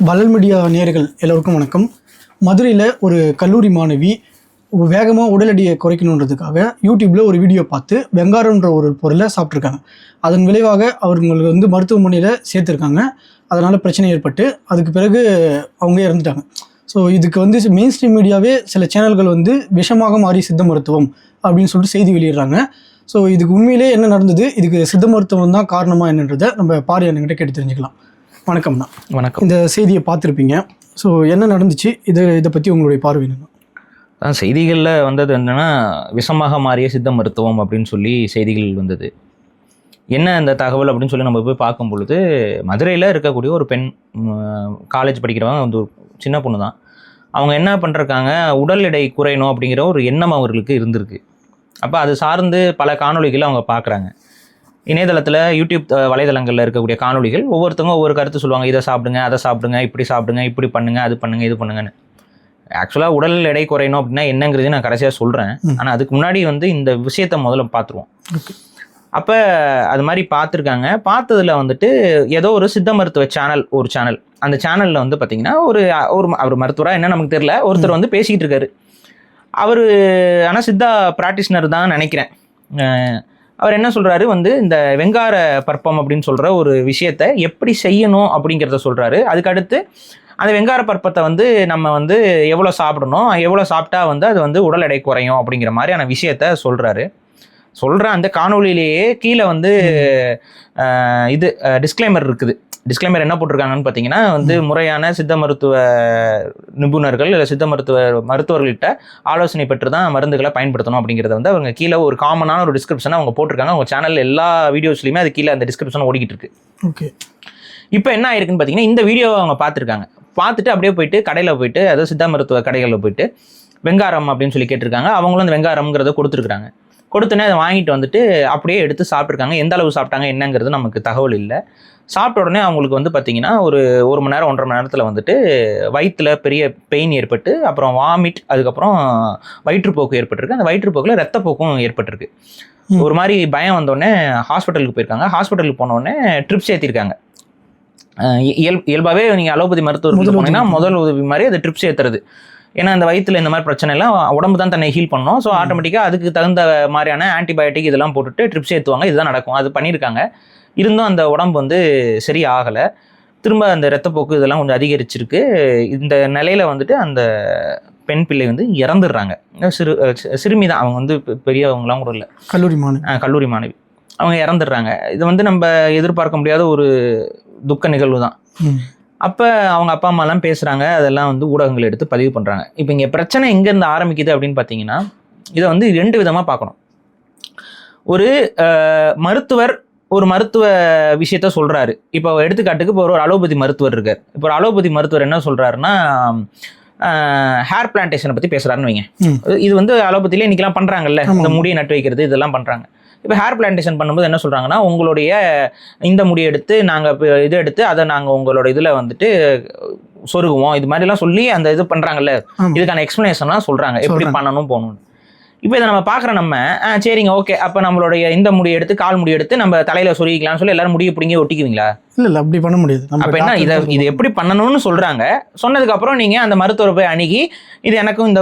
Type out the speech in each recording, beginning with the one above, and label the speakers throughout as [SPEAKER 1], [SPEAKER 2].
[SPEAKER 1] வளல் media நேயர்கள் எல்லோருக்கும் வணக்கம். மதுரையில் ஒரு கல்லூரி மாணவி வேகமாக உடல் எடையை குறைக்கணுன்றதுக்காக யூடியூப்பில் ஒரு வீடியோ பார்த்து வெங்காரம்ன்ற ஒரு பொருளை சாப்பிட்ருக்காங்க. அதன் விளைவாக அவங்களுக்கு மருத்துவமனையில் சேர்த்துருக்காங்க. அதனால் பிரச்சனை ஏற்பட்டு அதுக்கு பிறகு அவங்க இறந்துட்டாங்க. ஸோ இதுக்கு மெயின் ஸ்ட்ரீம் மீடியாவே சில சேனல்கள் விஷமாக மாறி சித்த மருத்துவம் அப்படின்னு சொல்லிட்டு செய்தி வெளியிடுறாங்க. ஸோ இதுக்கு உண்மையிலே என்ன நடந்தது, இதுக்கு சித்த மருத்துவம் தான் காரணமாக என்னன்றதை நம்ம பாரியானுங்கிட்ட கேட்டு தெரிஞ்சுக்கலாம். வணக்கம்ண்ணா.
[SPEAKER 2] வணக்கம்.
[SPEAKER 1] இந்த செய்தியை பார்த்துருப்பீங்க. ஸோ என்ன நடந்துச்சு, இதை பற்றி உங்களுடைய பார்வை என்ன?
[SPEAKER 2] செய்திகளில் வந்தது என்னென்னா, விஷமாக மாறிய சித்த மருத்துவம் அப்படின்னு சொல்லி செய்திகள் வந்தது. என்ன அந்த தகவல் அப்படின்னு சொல்லி நம்ம போய் பார்க்கும் பொழுது, மதுரையில் இருக்கக்கூடிய ஒரு பெண், காலேஜ் படிக்கிறவங்க ஒரு சின்ன பொண்ணு தான். அவங்க என்ன பண்ணிருக்காங்க, உடல் எடை குறையணும் அப்படிங்கிற ஒரு எண்ணம் அவர்களுக்கு இருந்திருக்கு. அப்போ அது சார்ந்து பல காணொலிகளை அவங்க பார்க்குறாங்க. இணையதளத்தில், யூடியூப் வலைதளங்களில் இருக்கக்கூடிய காணொலிகள் ஒவ்வொருத்தவங்க ஒவ்வொரு கருத்து சொல்லுவாங்க. இதை சாப்பிடுங்க, அதை சாப்பிடுங்க, இப்படி சாப்பிடுங்க, இப்படி பண்ணுங்க, அது பண்ணுங்க, இது பண்ணுங்கன்னு. ஆக்சுவலாக உடல் எடை குறையணும் அப்படின்னா என்னங்கிறது நான் கடைசியாக சொல்கிறேன். ஆனால் அதுக்கு முன்னாடி இந்த விஷயத்தை முதல்ல பார்த்துருவோம். அப்போ அது மாதிரி பார்த்துருக்காங்க. பார்த்ததில் ஏதோ ஒரு சித்த மருத்துவ ஒரு சேனல், அந்த சேனலில் பார்த்தீங்கன்னா அவர் மருத்துவராக என்ன நமக்கு தெரியல, ஒருத்தர் பேசிக்கிட்டு இருக்காரு. அவர் ஆனால் சித்தா ப்ராக்டிஷனர் தான் நினைக்கிறேன். அவர் என்ன சொல்கிறாரு, இந்த வெங்கார பற்பம் அப்படின்னு சொல்கிற ஒரு விஷயத்தை எப்படி செய்யணும் அப்படிங்கிறத சொல்கிறாரு. அதுக்கடுத்து அந்த வெங்கார பற்பத்தை நம்ம எவ்வளோ சாப்பிடணும், எவ்வளோ சாப்பிட்டா அது உடல் எடை குறையும் அப்படிங்கிற மாதிரியான விஷயத்த சொல்கிற அந்த காணொலியிலேயே கீழே இது டிஸ்க்ளைமர் இருக்குது. டிஸ்க்ளைமர் என்ன போட்டிருக்காங்கன்னு பார்த்தீங்கன்னா, முறையான சித்த மருத்துவ நிபுணர்கள் இல்லை சித்த மருத்துவர்கள்கிட்ட ஆலோசனை பெற்று தான் மருந்துகளை பயன்படுத்தணும் அப்படிங்கிறத அவங்க கீழே ஒரு காமனான ஒரு டிஸ்கிரிப்ஷனை அவங்க போட்டிருக்காங்க. அவங்க சேனல் எல்லா வீடியோஸ்லையுமே அது கீழே அந்த டிஸ்கிரிப்ஷன் ஓடிக்கிட்டு இருக்கு.
[SPEAKER 1] ஓகே.
[SPEAKER 2] இப்போ என்ன ஆயிருக்குன்னு பார்த்தீங்கன்னா, இந்த வீடியோவை அவங்க பார்த்துருக்காங்க. பார்த்துட்டு அப்படியே போயிட்டு கடையில் போயிட்டு, அதாவது சித்த மருத்துவ கடைகளில் போயிட்டு வெங்காரம் அப்படின்னு சொல்லி கேட்டிருக்காங்க. அவங்களும் அந்த வெங்காரம்ங்கிறத கொடுத்துருக்குறாங்க. கொடுத்தோன்னே அதை வாங்கிட்டு அப்படியே எடுத்து சாப்பிட்ருக்காங்க. எந்த அளவு சாப்பிட்டாங்க என்னங்கிறது நமக்கு தகவல் இல்லை. சாப்பிட்ட உடனே அவங்களுக்கு பார்த்தீங்கன்னா ஒரு மணி நேரம் 1.5 மணி நேரத்தில் வயிற்றில் பெரிய பெயின் ஏற்பட்டு, அப்புறம் வாமிட், அதுக்கப்புறம் வயிற்றுப்போக்கு ஏற்பட்டிருக்கு. அந்த வயிற்றுப்போக்கில் ரத்தப்போக்கும் ஏற்பட்டிருக்கு. ஒரு மாதிரி பயம் வந்தோடனே ஹாஸ்பிட்டலுக்கு போயிருக்காங்க. ஹாஸ்பிட்டலுக்கு போனோடனே ட்ரிப்ஸ் ஏற்றிருக்காங்க. இயல்பாகவே நீங்கள் அலோபதி மருத்துவர்கள் போனீங்கன்னா முதல் உதவி மாதிரி அது ட்ரிப்ஸ் ஏற்றுறது. ஏன்னா அந்த வயிற்றில் இந்த மாதிரி பிரச்சனை எல்லாம் உடம்பு தான் தன்னை ஹீல் பண்ணணும். ஸோ ஆட்டோமேட்டிக்காக அதுக்கு தகுந்த மாதிரியான ஆன்டிபயோட்டிக் இதெல்லாம் போட்டுட்டு ட்ரிப்ஸ் ஏற்றுவாங்க. இதுதான் நடக்கும். அது பண்ணியிருக்காங்க. இருந்தும் அந்த உடம்பு சரி ஆகலை. திரும்ப அந்த ரத்தப்போக்கு இதெல்லாம் கொஞ்சம் அதிகரிச்சிருக்கு. இந்த நிலையில் அந்த பெண் பிள்ளை இறந்துடுறாங்க. சிறுமி தான். அவங்க பெரியவங்களாம் கூட இல்லை, கல்லூரி மாணவி. அவங்க இறந்துடுறாங்க. இது நம்ம எதிர்பார்க்க முடியாத ஒரு துக்க நிகழ்வு தான். அப்போ அவங்க அப்பா அம்மாலாம் பேசுகிறாங்க. அதெல்லாம் ஊடகங்கள் எடுத்து பதிவு பண்ணுறாங்க. இப்போ இங்கே பிரச்சனை எங்கேருந்து ஆரம்பிக்குது அப்படின்னு பார்த்தீங்கன்னா, இதை 2 விதமாக பார்க்கணும். ஒரு மருத்துவர் ஒரு மருத்துவ விஷயத்த சொல்கிறாரு. இப்போ எடுத்துக்காட்டுக்கு இப்போ ஒரு அலோபதி மருத்துவர் இருக்கார். இப்போ ஒரு அலோபதி மருத்துவர் என்ன சொல்கிறாருன்னா, ஹேர் பிளான்டேஷனை பற்றி பேசுகிறாருன்னு வைங்க. இது அலோபதியிலே இன்றைக்கெல்லாம் பண்ணுறாங்கல்ல, இந்த முடியை நட்டு வைக்கிறது இதெல்லாம் பண்ணுறாங்க. இப்போ ஹேர் பிளான்டேஷன் பண்ணும்போது என்ன சொல்கிறாங்கன்னா, உங்களுடைய இந்த முடியை எடுத்து நாங்கள் இதை எடுத்து அதை நாங்கள் உங்களோட இதில் சொருகுவோம், இது மாதிரிலாம் சொல்லி அந்த இது பண்ணுறாங்கல்ல, இதுக்கான எக்ஸ்ப்ளனேஷன்லாம் சொல்கிறாங்க எப்படி பண்ணணும் போகணும்னு. இப்போ இதை நம்ம பார்க்குற சரிங்க ஓகே, அப்போ நம்மளுடைய இந்த முடியை எடுத்து கால் முடி எடுத்து நம்ம தலையில் சொருகிக்கலாம்னு சொல்லி எல்லாரும் முடியை பிடிங்கி ஒட்டிக்குவீங்களா?
[SPEAKER 1] இல்லை, அப்படி பண்ண முடியாது.
[SPEAKER 2] அப்போ என்ன, இது எப்படி பண்ணணும்னு சொல்கிறாங்க. சொன்னதுக்கப்புறம் நீங்கள் அந்த மருத்துவரை போய் அணுகி இது எனக்கும் இந்த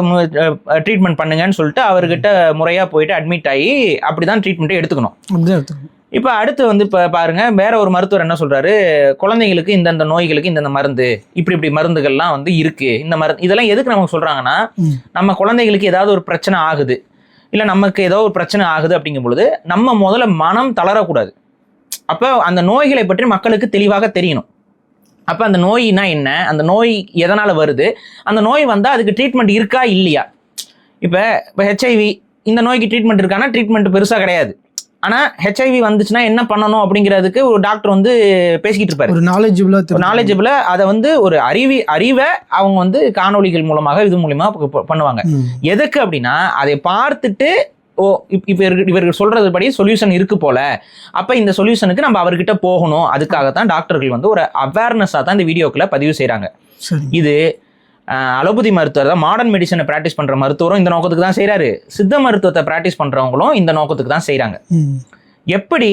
[SPEAKER 2] ட்ரீட்மெண்ட் பண்ணுங்கன்னு சொல்லிட்டு அவர்கிட்ட முறையாக போயிட்டு அட்மிட் ஆகி அப்படி தான் ட்ரீட்மெண்ட்டை எடுத்துக்கணும். இப்போ அடுத்து இப்போ பாருங்க, வேற ஒரு மருத்துவர் என்ன சொல்றாரு, குழந்தைங்களுக்கு இந்தந்த நோய்களுக்கு இந்தந்த மருந்து, இப்படி மருந்துகள்லாம் இருக்கு. இந்த மருந்து இதெல்லாம் எதுக்கு நமக்கு சொல்றாங்கன்னா, நம்ம குழந்தைகளுக்கு ஏதாவது ஒரு பிரச்சனை ஆகுது, இல்லை நமக்கு ஏதோ ஒரு பிரச்சனை ஆகுது அப்படிங்கும் பொழுது நம்ம முதல்ல மனம் தளரக்கூடாது. அப்போ அந்த நோய்களை பற்றி மக்களுக்கு தெளிவாக தெரியணும். அப்போ அந்த நோய்னா என்ன, அந்த நோய் எதனால் வருது, அந்த நோய் வந்தால் அதுக்கு ட்ரீட்மெண்ட் இருக்கா இல்லையா. இப்போ ஹெச்ஐவி இந்த நோய்க்கு ட்ரீட்மெண்ட் இருக்கான்னா ட்ரீட்மெண்ட் பெருசாக கிடையாது. ஆனால் ஹெச்ஐவி வந்துச்சுன்னா என்ன பண்ணணும் அப்படிங்கிறதுக்கு ஒரு டாக்டர் பேசிக்கிட்டு இருப்பாரு. ஒரு நாலேஜபிளா அதை ஒரு அறிவை அவங்க காணொலிகள் மூலமாக இது மூலமாக பண்ணுவாங்க. எதுக்கு அப்படின்னா, அதை பார்த்துட்டு இப்போ இவர்கள் சொல்றது படி சொல்யூஷன் இருக்கு போல, அப்போ இந்த சொல்யூஷனுக்கு நம்ம அவர்கிட்ட போகணும். அதுக்காகத்தான் டாக்டர்கள் ஒரு அவேர்னஸாக தான் இந்த வீடியோக்களை பதிவு செய்கிறாங்க. இது அலோபதி மருத்துவர் தான், மாடர்ன் மெடிசனை ப்ராக்டிஸ் பண்ணுற மருத்துவரும் இந்த நோக்கத்துக்கு தான் செய்கிறாரு. சித்த மருத்துவத்தை ப்ராக்டிஸ் பண்ணுறவங்களும் இந்த நோக்கத்துக்கு தான் செய்கிறாங்க. எப்படி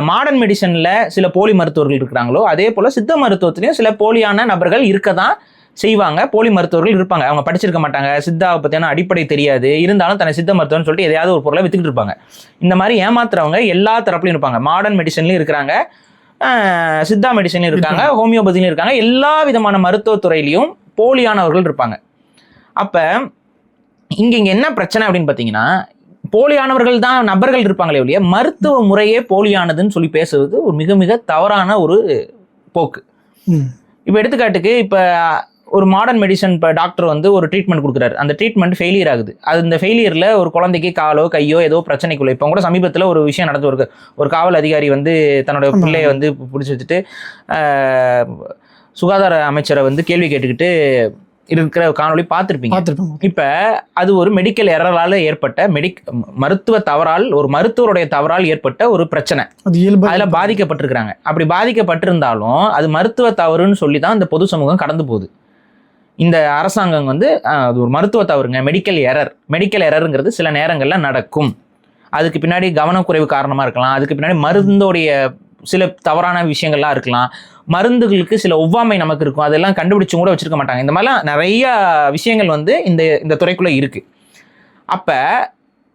[SPEAKER 2] மாடர்ன் மெடிசன்ல சில போலி மருத்துவர்கள் இருக்கிறாங்களோ அதே போல சித்த மருத்துவத்திலையும் சில போலியான நபர்கள் இருக்க தான் செய்வாங்க. போலி மருத்துவர்கள் இருப்பாங்க. அவங்க படிச்சிருக்க மாட்டாங்க, சித்தாவை பற்றியான அடிப்படை தெரியாது, இருந்தாலும் தன்னை சித்த மருத்துவம்னு சொல்லிட்டு எதையாவது ஒரு பொருளை வித்துக்கிட்டு இருப்பாங்க. இந்த மாதிரி ஏமாத்துறவங்க எல்லா தரப்புலையும் இருப்பாங்க. மாடர்ன் மெடிசன்லையும் இருக்கிறாங்க, சித்தா மெடிசன்லையும் இருக்காங்க, ஹோமியோபதிலையும் இருக்காங்க. எல்லா விதமான மருத்துவத்துறையிலையும் போலியானவர்கள் இருப்பாங்க. அப்போ இங்கே என்ன பிரச்சனை அப்படின்னு பார்த்தீங்கன்னா, போலியானவர்கள் தான் நபர்கள் இருப்பாங்களே ஒழிய மருத்துவ முறையே போலியானதுன்னு சொல்லி பேசுவது ஒரு மிக மிக தவறான ஒரு போக்கு. இப்போ எடுத்துக்காட்டுக்கு இப்போ ஒரு மாடர்ன் மெடிசன் இப்போ டாக்டர் வந்து ஒரு ட்ரீட்மெண்ட் கொடுக்குறாரு, அந்த ட்ரீட்மெண்ட் ஃபெயிலியர் ஆகுது. அது இந்த ஃபெயிலியரில் ஒரு குழந்தைக்கு காலோ கையோ ஏதோ பிரச்சனைக்குள்ள. இப்போ கூட சமீபத்தில் ஒரு விஷயம் நடந்து ஒரு காவல் அதிகாரி வந்து தன்னோட பிள்ளையை வந்து பிடிச்சி வச்சுட்டு சுகாதார அமைச்சரை வந்து கேள்வி கேட்டுக்கிட்டு இருக்கிற காணொலி பார்த்துருப்பீங்க. இப்போ அது ஒரு மெடிக்கல் எரரால் ஏற்பட்ட மருத்துவ தவறால், ஒரு மருத்துவருடைய தவறால் ஏற்பட்ட ஒரு பிரச்சனை. அதில் பாதிக்கப்பட்டிருக்கிறாங்க. அப்படி பாதிக்கப்பட்டிருந்தாலும் அது மருத்துவ தவறுன்னு சொல்லி தான் இந்த பொது சமூகம் கடந்து போகுது. இந்த அரசாங்கம் வந்து அது ஒரு மருத்துவ தவறுங்க, மெடிக்கல் எரருங்கிறது சில நேரங்களில் நடக்கும். அதுக்கு பின்னாடி கவனக்குறைவு காரணமாக இருக்கலாம், அதுக்கு பின்னாடி மருந்தோடைய சில தவறான விஷயங்கள்லாம் இருக்கலாம், மருந்துகளுக்கு சில ஒவ்வாமை நமக்கு இருக்கும், அதெல்லாம் கண்டுபிடிச்சும் கூட வச்சிருக்க மாட்டாங்க. இந்த மாதிரிலாம் நிறைய விஷயங்கள் வந்து இந்த துறைக்குள்ளே இருக்குது. அப்போ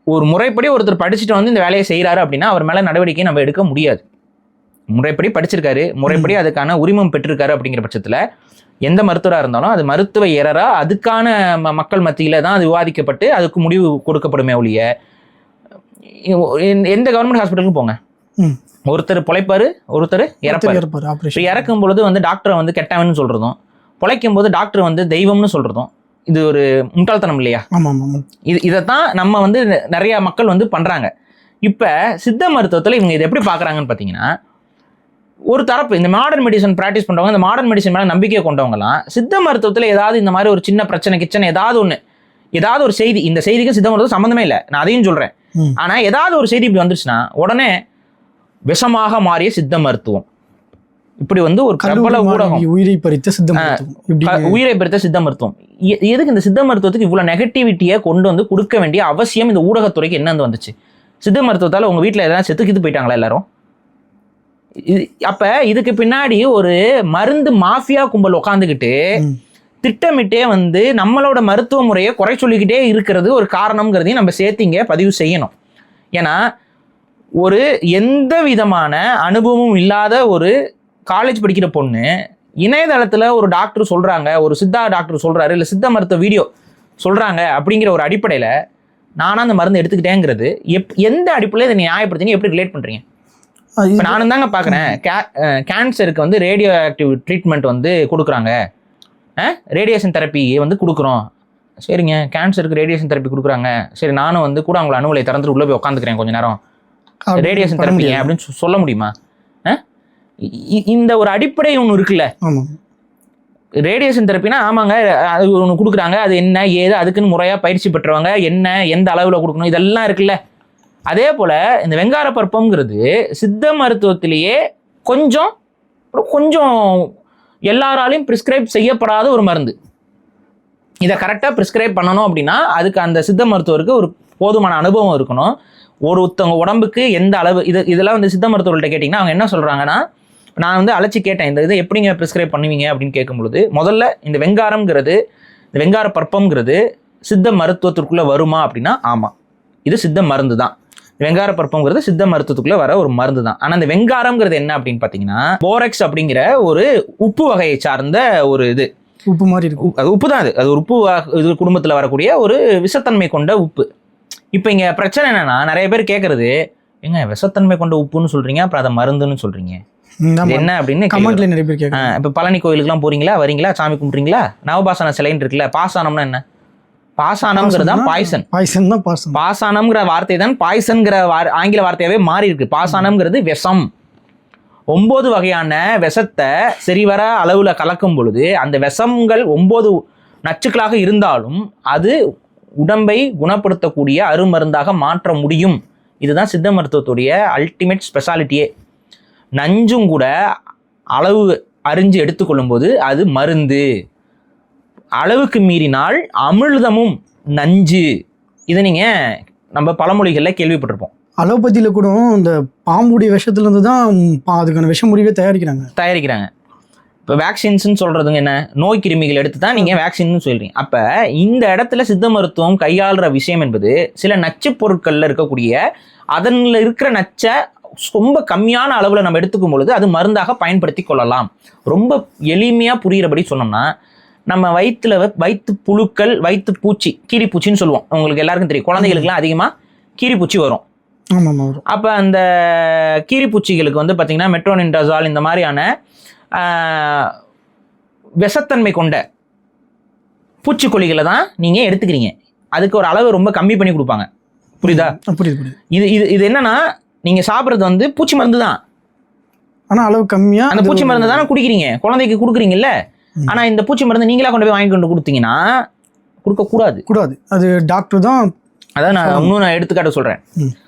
[SPEAKER 2] ஒரு முறைப்படி ஒருத்தர் படிச்சுட்டு வந்து இந்த வேலையை செய்கிறாரு அப்படின்னா அவர் மேலே நடவடிக்கை நம்ம எடுக்க முடியாது. முறைப்படி படிச்சிருக்காரு, முறைப்படி அதுக்கான உரிமம் பெற்றிருக்காரு அப்படிங்கிற பட்சத்தில் எந்த மருத்துவராக இருந்தாலும் அது மருத்துவ எரரா அதுக்கான மக்கள் மத்தியில் தான் அது விவாதிக்கப்பட்டு அதுக்கு முடிவு கொடுக்கப்படுமே ஒழிய, எந்த கவர்மெண்ட் ஹாஸ்பிட்டலுக்கும் போங்க, ஒருத்தர் பொழைப்பாரு, ஒருத்தர் இறப்பாரு. இறக்கும் பொழுது வந்து டாக்டரை வந்து கெட்டவன்னு சொல்றதும், பொழைக்கும் போது டாக்டர் வந்து தெய்வம்னு சொல்றதும் இது ஒரு முட்டாள்தனம் இல்லையா? இதைத்தான் நம்ம வந்து நிறைய மக்கள் வந்து பண்றாங்க. இப்ப சித்த மருத்துவத்தில் இவங்க இதை எப்படி பாக்குறாங்கன்னு பாத்தீங்கன்னா, ஒரு தரப்பு இந்த மாடர்ன் மெடிசன் பிராக்டிஸ் பண்றவங்க, இந்த மாடர்ன் மெடிசன் மேல நம்பிக்கை கொண்டவங்கலாம் சித்த மருத்துவத்தில் ஏதாவது இந்த மாதிரி ஒரு சின்ன பிரச்சனை ஏதாவது ஒரு செய்தி, இந்த செய்திக்கு சித்த மருத்துவம் சம்பந்தமே இல்லை, நான் அதையும் சொல்றேன். ஆனா ஏதாவது ஒரு செய்தி இப்படி வந்துருச்சுன்னா உடனே விஷமாக மாறிய சித்த மருத்துவம், இப்படி வந்து ஒரு பிரபல ஊடகம் உயிரை பறித்த சித்த மருத்துவம். எதுக்கு இந்த சித்த மருத்துவத்துக்கு இவ்வளவு நெகட்டிவிட்டியை கொண்டு வந்து கொடுக்க வேண்டிய அவசியம் இந்த ஊடகத்துறைக்கு என்ன வந்துச்சு? சித்த மருத்துவத்தால் உங்க வீட்டில் எதனா செத்துக்கிட்டு போயிட்டாங்களா எல்லாரும்? அப்ப இதுக்கு பின்னாடி ஒரு மருந்து மாஃபியா கும்பல் உட்காந்துக்கிட்டு திட்டமிட்டே வந்து நம்மளோட மருத்துவ முறையை குறை சொல்லிக்கிட்டே இருக்கிறது ஒரு காரணம்ங்கிறதையும் நம்ம சேர்த்திங்க பதிவு செய்யணும். ஏன்னா ஒரு எந்த விதமான அனுபவமும் இல்லாத ஒரு காலேஜ் படிக்கிற பொண்ணு இணையதளத்தில் ஒரு டாக்டர் சொல்கிறாங்க, ஒரு சித்தா டாக்டர் சொல்கிறாரு, இல்லை சித்த மருத்துவ வீடியோ சொல்கிறாங்க அப்படிங்கிற ஒரு அடிப்படையில் நானும் அந்த மருந்து எடுத்துக்கிட்டேங்கிறது எந்த அடிப்படையில் இதை நியாயப்படுத்தி எப்படி ரிலேட் பண்ணுறீங்க? இப்போ நானும் தாங்க பார்க்குறேன், கேன்சருக்கு வந்து ரேடியோ ஆக்டிவ் ட்ரீட்மெண்ட் வந்து கொடுக்குறாங்க, ரேடியேஷன் தெரப்பி வந்து கொடுக்குறோம். சரிங்க, கேன்சருக்கு ரேடியேஷன் தெரப்பி கொடுக்குறாங்க, சரி நானும் வந்து கூட அவங்கள அணுவலை திறந்துட்டு உள்ளே போய் உட்காந்துக்கிறேன் கொஞ்சம் நேரம், ரேடியேஷன் தெரப்பி அப்படின்னு சொல்ல முடியுமா? இந்த ஒரு அடிப்படை ஒன்று இருக்குல்ல, ரேடியேஷன் தெரப்பினா ஆமாங்க அது ஒன்று கொடுக்குறாங்க, அது என்ன ஏது அதுக்குன்னு முறையாக பயிற்சி பெற்றவங்க, என்ன எந்த அளவில் கொடுக்கணும் இதெல்லாம் இருக்குல்ல. அதே போல் இந்த வெங்கார பற்பம்ங்கிறது சித்த மருத்துவத்திலேயே கொஞ்சம் எல்லாராலையும் ப்ரிஸ்கிரைப் செய்யப்படாத ஒரு மருந்து. இதை கரெக்டாக ப்ரிஸ்கிரைப் பண்ணணும் அப்படின்னா அதுக்கு அந்த சித்த மருத்துவருக்கு ஒரு போதுமான அனுபவம் இருக்கணும். ஒருத்தவங்க உடம்புக்கு எந்த அளவு இதெல்லாம் வந்து சித்த மருத்துவர்கள்ட்ட கேட்டிங்கன்னா அவங்க என்ன சொல்கிறாங்கன்னா, நான் வந்து அழைச்சி கேட்டேன், இந்த இதை எப்படிங்க ப்ரிஸ்கிரைப் பண்ணுவீங்க அப்படின்னு கேட்கும்பொழுது, முதல்ல இந்த வெங்காரம்ங்கிறது, இந்த வெங்கார பற்பம்ங்கிறது சித்த மருத்துவத்திற்குள்ளே வருமா அப்படின்னா ஆமாம், இது சித்த மருந்து தான். வெங்கார பற்பம்ங்கிறது சித்த மருத்துவத்துக்குள்ளே வர ஒரு மருந்து தான். ஆனால் இந்த வெங்காரம்ங்கிறது என்ன அப்படின்னு பார்த்தீங்கன்னா, போரெக்ஸ் அப்படிங்கிற ஒரு உப்பு வகையை சார்ந்த ஒரு உப்பு மாதிரி இருக்கும். அது உப்பு தான், அது ஒரு உப்பு இது குடும்பத்தில் வரக்கூடிய ஒரு விஷத்தன்மை கொண்ட உப்பு. இப்போ இங்கே பிரச்சனை என்னன்னா, நிறைய பேர் கேட்கறது, எங்க விஷத்தன்மை கொண்ட உப்புன்னு சொல்றீங்க, அப்புறம் அதை மருந்துன்னு சொல்றீங்க, என்ன அப்படின்னு கமெண்ட்ல நிறைய பேர் கேட்குறாங்க. இப்போ பழனி கோயிலுக்குலாம் போறீங்களா, வரீங்களா, சாமி கும்பிட்றீங்களா, நவபாசன சிலைன்னு இருக்குல்ல, பாசானம்னா என்ன? பாசானம்ங்கிறது தான் பாய்சன். பாசானம்ங்கிற வார்த்தை தான் பாய்சன்கிற ஆங்கில வார்த்தையாவே மாறி இருக்கு. பாசானம்ங்கிறது விஷம். 9 வகையான விஷத்தை சரிவர அளவுல கலக்கும் பொழுது அந்த விஷங்கள் 9 நச்சுக்களாக இருந்தாலும் அது உடம்பை குணப்படுத்தக்கூடிய அருமருந்தாக மாற்ற முடியும். இதுதான் சித்த மருத்துவத்துடைய அல்டிமேட் ஸ்பெஷாலிட்டியே. நஞ்சும் கூட அளவு அறிஞ்சு எடுத்துக்கொள்ளும் போது அது மருந்து. அளவுக்கு மீறினால் அமிர்தமும் நஞ்சு. இதை நீங்கள் நம்ம பழமொழிகளில் கேள்விப்பட்டிருப்போம்.
[SPEAKER 1] அலோபதியில் கூட இந்த பாம்புடைய விஷத்துலேருந்து தான் அதுக்கான விஷ முறிவே தயாரிக்கிறாங்க.
[SPEAKER 2] இப்போ வேக்சின்ஸ்னு சொல்கிறதுங்க என்ன, நோய் கிருமிகள் எடுத்து தான் நீங்கள் வேக்சின்னு சொல்கிறீங்க. அப்போ இந்த இடத்துல சித்த மருத்துவம் கையாளுற விஷயம் என்பது சில நச்சு பொருட்களில் இருக்கக்கூடிய அதனில் இருக்கிற நச்சை ரொம்ப கம்மியான அளவில் நம்ம எடுத்துக்கும் பொழுது அது மருந்தாக பயன்படுத்தி கொள்ளலாம். ரொம்ப எளிமையாக புரிகிறபடி சொன்னோம்னா, நம்ம வயிற்று புழுக்கள், வயிற்று பூச்சி, கீரிப்பூச்சின்னு சொல்லுவோம். உங்களுக்கு எல்லாருக்கும் தெரியும், குழந்தைகளுக்குலாம் அதிகமாக கீரிப்பூச்சி வரும். அப்போ அந்த கீரிப்பூச்சிகளுக்கு வந்து பார்த்தீங்கன்னா மெட்ரோனின்டசால் இந்த மாதிரியான விஷத்தன்மை கொண்ட பூச்சிக்கொல்லிகளை தான் நீங்கள் எடுத்துக்கிறீங்க. அதுக்கு ஒரு அளவு ரொம்ப கம்மி பண்ணி கொடுப்பாங்க. புரியுதா?
[SPEAKER 1] புரியுது.
[SPEAKER 2] இது என்னன்னா, நீங்கள் சாப்பிட்றது வந்து பூச்சி மருந்து தான்,
[SPEAKER 1] ஆனால் அளவு கம்மியாக
[SPEAKER 2] அந்த பூச்சி மருந்து தானே குடிக்கிறீங்க, குழந்தைக்கு கொடுக்குறீங்கல்ல. ஆனால் இந்த பூச்சி மருந்து நீங்களா கொண்டு போய் வாங்கி கொண்டு கொடுத்தீங்கன்னா கொடுக்கக்கூடாது. அது டாக்டர் தான். அதான் நான் எடுத்துக்காட்ட சொல்கிறேன்.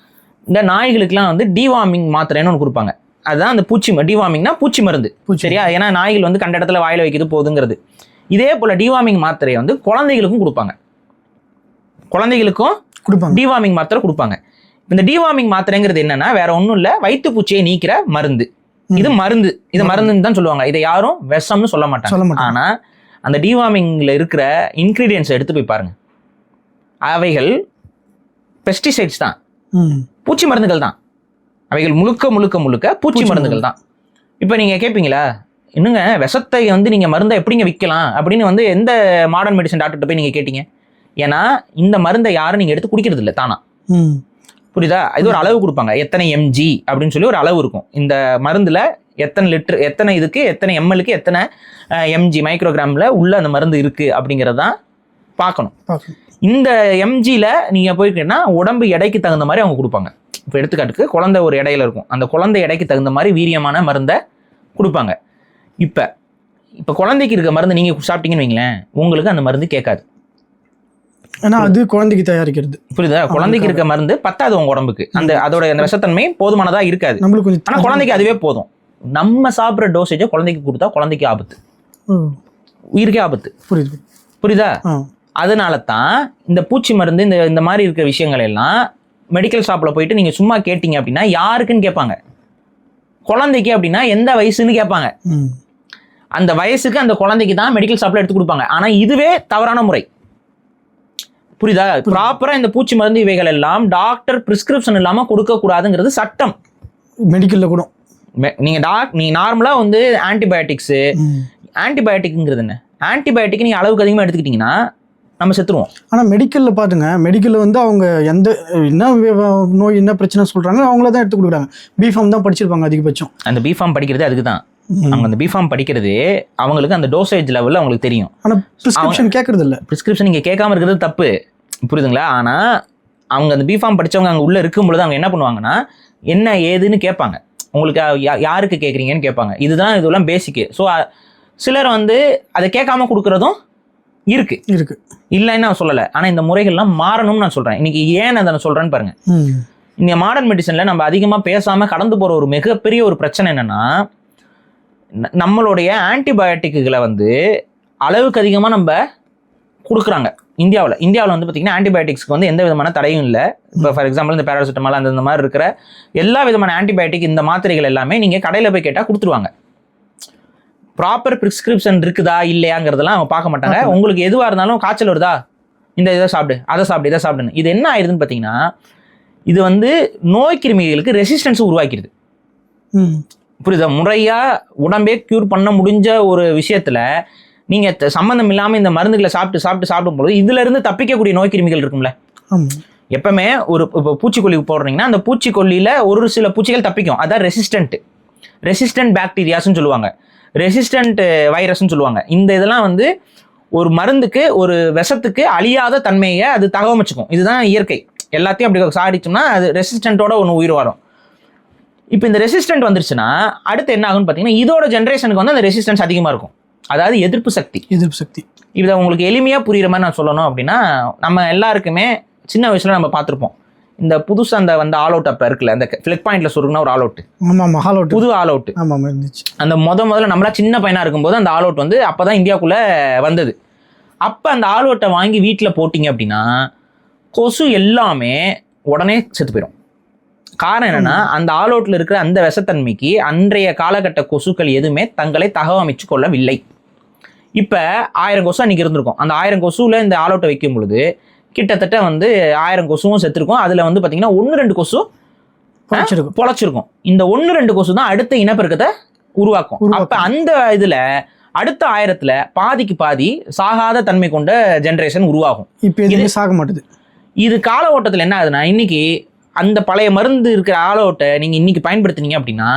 [SPEAKER 2] இந்த நாய்களுக்கெல்லாம் வந்து டிவார்மிங் மாத்திரைன்னு ஒன்று கொடுப்பாங்க. அதுதான் அந்த டிவார்மிங்னா பூச்சி மருந்து. சரியா? ஏன்னா நாய்கள் வந்து கண்ட இடத்துல வாயில வைக்கிறது போதுங்கிறது. இதே போல் டிவார்மிங் மாத்திரையை வந்து குழந்தைகளுக்கும் கொடுப்பாங்க. டிவார்மிங் மாத்திரை கொடுப்பாங்க. இந்த டிவார்மிங் மாத்திரைங்கிறது என்னன்னா வேற ஒன்றும் இல்லை, வயிற்று பூச்சியை நீக்கிற மருந்து. இது மருந்துன்னு தான் சொல்லுவாங்க. இதை யாரும் விஷம்னு சொல்ல மாட்டாங்க. ஆனா அந்த டிவார்மிங்ல இருக்கிற இன்கிரீடியன்ஸ் எடுத்து போய் பாருங்க, அவைகள் பெஸ்டிசைட்ஸ் தான், பூச்சி மருந்துகள் தான். அவைகள் முழுக்க பூச்சி மருந்துகள் தான். இப்போ நீங்க கேட்பீங்களா, இன்னுங்க விஷத்தை வந்து நீங்க மருந்தை எப்படிங்க விற்கலாம் அப்படின்னு வந்து எந்த மாடர்ன் மெடிசன் டாக்டர்கிட்ட போய் நீங்க கேட்டீங்க? ஏன்னா இந்த மருந்தை யாரும் நீங்க எடுத்து குடிக்கிறது இல்லை தானா. புரியுதா? இது ஒரு அளவு கொடுப்பாங்க, எத்தனை எம்ஜி அப்படின்னு சொல்லி ஒரு அளவு இருக்கும். இந்த மருந்துல எத்தனை லிட்டர், எத்தனை இதுக்கு, எத்தனை எம்எல்க்கு, எத்தனை எம்ஜி மைக்ரோகிராம்ல உள்ள அந்த மருந்து இருக்கு அப்படிங்கிறதான் பார்க்கணும். இந்த எம்ஜியில் நீங்கள் போய்க்கிட்டீங்கன்னா உடம்பு எடைக்கு தகுந்த மாதிரி அவங்க கொடுப்பாங்க. இப்போ எடுத்துக்காட்டுக்கு குழந்தை ஒரு எடையில இருக்கும், அந்த குழந்தை எடைக்கு தகுந்த மாதிரி வீரியமான மருந்தை கொடுப்பாங்க. இப்போ குழந்தைக்கு இருக்க மருந்து நீங்கள் சாப்பிட்டீங்கன்னு வைங்களேன், உங்களுக்கு அந்த மருந்து கேட்காது.
[SPEAKER 1] ஏன்னா அது குழந்தைக்கு தயாரிக்கிறது.
[SPEAKER 2] புரியுதா? குழந்தைக்கு இருக்க மருந்து பத்தாது உங்க உடம்புக்கு, அதோட விஷத்தன்மை போதுமானதா இருக்காது. ஆனா குழந்தைக்கு அதுவே போதும். நம்ம சாப்பிட்ற டோசேஜை குழந்தைக்கு கொடுத்தா குழந்தைக்கு ஆபத்து, உயிருக்கே ஆபத்து. புரியுதா? அதனால தான் இந்த பூச்சி மருந்து இந்த மாதிரி இருக்கிற விஷயங்கள் எல்லாம் மெடிக்கல் ஷாப்பில் போயிட்டு நீங்கள் சும்மா கேட்டீங்க அப்படின்னா யாருக்குன்னு கேட்பாங்க. குழந்தைக்கு அப்படின்னா எந்த வயசுன்னு கேட்பாங்க. அந்த வயசுக்கு அந்த குழந்தைக்கு தான் மெடிக்கல் ஷாப்பில் எடுத்து கொடுப்பாங்க. ஆனால் இதுவே தவறான முறை. புரியுதா? ப்ராப்பராக இந்த பூச்சி மருந்து இவைகள் எல்லாம் டாக்டர் பிரிஸ்கிரிப்ஷன் இல்லாமல் கொடுக்கக்கூடாதுங்கிறது சட்டம்.
[SPEAKER 1] மெடிக்கலில் கூட
[SPEAKER 2] நீங்கள் நார்மலாக வந்து ஆன்டிபயோட்டிக்ங்கிறது என்ன? ஆன்டிபயோட்டிக் நீங்கள் அளவுக்கு அதிகமாக எடுத்துக்கிட்டிங்கன்னா நம்ம செத்துருவோம்.
[SPEAKER 1] ஆனால் மெடிக்கலில் பார்த்துங்க, மெடிக்கலில் வந்து அவங்க என்ன நோய் என்ன பிரச்சனை சொல்கிறாங்க அவங்கள தான் எடுத்து கொடுக்குறாங்க. பிஃபார்ம் தான் படிச்சிருப்பாங்க அதிகபட்சம்.
[SPEAKER 2] அந்த பிஃபார்ம் படிக்கிறது அதுக்கு தான். அவங்க அந்த பிஃபார்ம் படிக்கிறது அவங்களுக்கு அந்த டோசேஜ் லெவலில் அவங்களுக்கு தெரியும்.
[SPEAKER 1] ஆனால் ப்ரிஸ்கிரிப்ஷன் கேட்கறது இல்லை.
[SPEAKER 2] ப்ரிஸ்கிரிப்ஷன் நீங்கள் கேட்காம இருக்கிறது தப்பு. புரியுதுங்களா? ஆனால் அவங்க அந்த பிஃபார்ம் படித்தவங்க அங்கே உள்ளே இருக்கும் பொழுது அவங்க என்ன பண்ணுவாங்கன்னா என்ன ஏதுன்னு கேட்பாங்க. உங்களுக்கு யாருக்கு கேட்குறீங்கன்னு கேட்பாங்க. இதெல்லாம் பேசிக்கு. ஸோ சிலர் வந்து அதை கேட்காம கொடுக்குறதும் இருக்கு இல்லைன்னு நான் சொல்லலை. ஆனால் இந்த முறைகள்லாம் மாறணும்னு நான் சொல்கிறேன். இன்னைக்கு ஏன் அதை நான் சொல்கிறேன்னு பாருங்க. இந்த மாடர்ன் மெடிசனில் நம்ம அதிகமாக பேசாமல் கடந்து போகிற ஒரு மிகப்பெரிய ஒரு பிரச்சனை என்னென்னா, நம்மளுடைய ஆன்டிபயோட்டிக்குகளை வந்து அளவுக்கு அதிகமாக நம்ம கொடுக்குறாங்க. இந்தியாவில் வந்து பார்த்திங்கன்னா ஆன்டிபயோட்டிக்ஸ்க்கு வந்து எந்த விதமான தடையும் இல்லை. இப்போ ஃபார் எக்ஸாம்பிள் இந்த பேராசிட்டமால் அந்த மாதிரி இருக்கிற எல்லா விதமான ஆன்டிபயோட்டிக் இந்த மாத்திரைகள் எல்லாமே நீங்கள் கடையில் போய் கேட்டால் கொடுத்துருவாங்க. ப்ராப்பர் ப்ரிஸ்கிரிப்ஷன் இருக்குதா இல்லையாங்கிறதெல்லாம் அவங்க பார்க்க மாட்டாங்க. உங்களுக்கு எதுவாக இருந்தாலும் காய்ச்சல் வருதா, இதை சாப்பிடு, இதை சாப்பிடுன்னு. இது என்ன ஆயிடுதுன்னு பார்த்தீங்கன்னா, இது வந்து நோய் கிருமிகளுக்கு ரெசிஸ்டன்ஸ் உருவாக்கிடுது. புரியுதா? முறையாக உடம்பே க்யூர் பண்ண முடிஞ்ச ஒரு விஷயத்தில் நீங்கள் சம்மந்தம் இல்லாமல் இந்த மருந்துகளை சாப்பிடும்போது இதுலேருந்து தப்பிக்கக்கூடிய நோய் கிருமிகள் இருக்கும்ல. எப்பவுமே இப்போ பூச்சிக்கொல்லி போடுறீங்கன்னா அந்த பூச்சிக்கொல்லியில் ஒரு சில பூச்சிகள் தப்பிக்கும். அதான் ரெசிஸ்டன்ட் பாக்டீரியாஸ்ன்னு சொல்லுவாங்க, ரெசிஸ்டன்ட் வைரஸ்ன்னு சொல்லுவாங்க. இந்த இதெல்லாம் வந்து ஒரு மருந்துக்கு, ஒரு விஷத்துக்கு அழியாத தன்மையை அது தகவமைச்சுக்கும். இதுதான் இயற்கை. எல்லாத்தையும் அப்படி சாடிச்சோம்னா அது ரெசிஸ்டண்ட்டோட ஒன்று உயிர் வரும். இப்போ இந்த ரெசிஸ்டன்ட் வந்துருச்சுன்னா அடுத்து என்ன ஆகும்னு பார்த்தீங்கன்னா, இதோட ஜென்ரேஷனுக்கு வந்து அந்த ரெசிஸ்டன்ஸ் அதிகமாக இருக்கும். அதாவது எதிர்ப்பு சக்தி. இதை உங்களுக்கு எளிமையாக புரியுற மாதிரி நான் சொல்லணும் அப்படின்னா, நம்ம எல்லாருக்குமே சின்ன வயசுல நம்ம பார்த்துருப்போம். இந்த புதுசா அந்த ஆல் அவுட் அப்ப இருக்குல்ல, அந்த ஃபிளிக் பாயிண்ட்ல சொருகுனா ஒரு ஆல் அவுட்.
[SPEAKER 1] ஆமாம், ஆல் அவுட்,
[SPEAKER 2] புது ஆல் அவுட்.
[SPEAKER 1] ஆமாம் இருந்துச்சு.
[SPEAKER 2] அந்த முதல்ல நம்மளா சின்ன பையனா இருக்கும்போது அந்த ஆல் அவுட் வந்து அப்பதான் இந்தியாவுக்குள்ள வந்தது. அப்ப அந்த ஆல் அவுட்டை வாங்கி வீட்டில் போட்டிங்க அப்படின்னா கொசு எல்லாமே உடனே செத்து போயிடும். காரணம் என்னன்னா அந்த ஆல் அவுட்ல இருக்கிற அந்த விஷத்தன்மைக்கு அன்றைய காலகட்ட கொசுக்கள் எதுவுமே தங்களை தகவமைச்சு கொள்ளவில்லை. இப்ப 1000 கொசு அன்னைக்கு இருந்திருக்கும். அந்த 1000 கொசுல இந்த ஆல் அவுட்டை வைக்கும் பொழுது கிட்டத்தட்ட வந்து 1000 கொசுவும் செத்துருக்கும். அதுல வந்து பாத்தீங்கன்னா 1-2 கொசு பொழைச்சிருக்கும். இந்த 1-2 கொசு தான் அடுத்த இனப்பெருக்கத்தை உருவாக்கும். அப்ப அந்த இதுல அடுத்த 1000த்துல பாதிக்கு பாதி சாகாத தன்மை கொண்ட ஜெனரேஷன் உருவாகும்.
[SPEAKER 1] இப்ப எதுவுமே சாக மாட்டுது.
[SPEAKER 2] இது கால ஓட்டத்துல என்ன ஆகுதுன்னா, இன்னைக்கு அந்த பழைய மருந்து இருக்கிற ஆல் அவுட்டை நீங்க இன்னைக்கு பயன்படுத்தினீங்க அப்படின்னா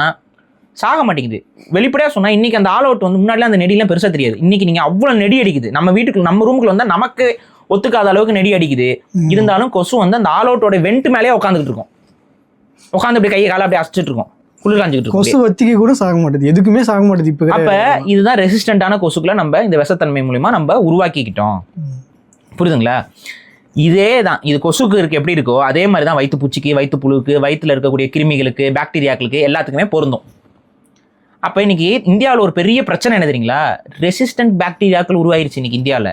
[SPEAKER 2] சாக மாட்டேங்குது. வெளிப்படையா சொன்னா இன்னைக்கு அந்த ஆல் அவுட் வந்து முன்னாடிலாம் அந்த நெடியெல்லாம் பெருசா தெரியாது. இன்னைக்கு நீங்க அவ்வளவு நெடி அடிக்குது. நம்ம வீட்டுக்கு நம்ம ரூமுக்குள்ள வந்தா நமக்கு ஒத்துக்காத அளவுக்கு நெடி அடிக்குது. இருந்தாலும் கொசு வந்து அந்த ஆல் அவுட்டோட வெண்ட் மேலேயே உட்காந்துட்டு இருக்கும். உட்காந்து அப்படி கையை காலை அப்படி அசைச்சிட்டு இருக்கும், குளிர் காஞ்சிட்டு இருக்கும்.
[SPEAKER 1] கொசு வத்திக்கு கூட சாக மாட்டேது, எதுக்குமே சாக மாட்டேது. இப்ப
[SPEAKER 2] அப்ப இதுதான் ரெசிஸ்டன்டான கொசுக்களை நம்ம இந்த விஷத்தன்மை மூலியமா நம்ம உருவாக்கிக்கிட்டோம். புரியுதுங்களா? இதே தான் இது கொசுக்கு இருக்கு எப்படி இருக்கோ அதே மாதிரி தான் வயிற்று பூச்சிக்கு, வயிற்று புழுக்கு, வயிற்றுல இருக்கக்கூடிய கிருமிகளுக்கு, பாக்டீரியாக்களுக்கு எல்லாத்துக்குமே பொருந்தும். அப்ப இன்னைக்கு இந்தியாவில் ஒரு பெரிய பிரச்சனை என்ன தெரியுங்களா? ரெசிஸ்டன்ட் பாக்டீரியாக்கள் உருவாயிருச்சு இன்னைக்கு இந்தியாவில்.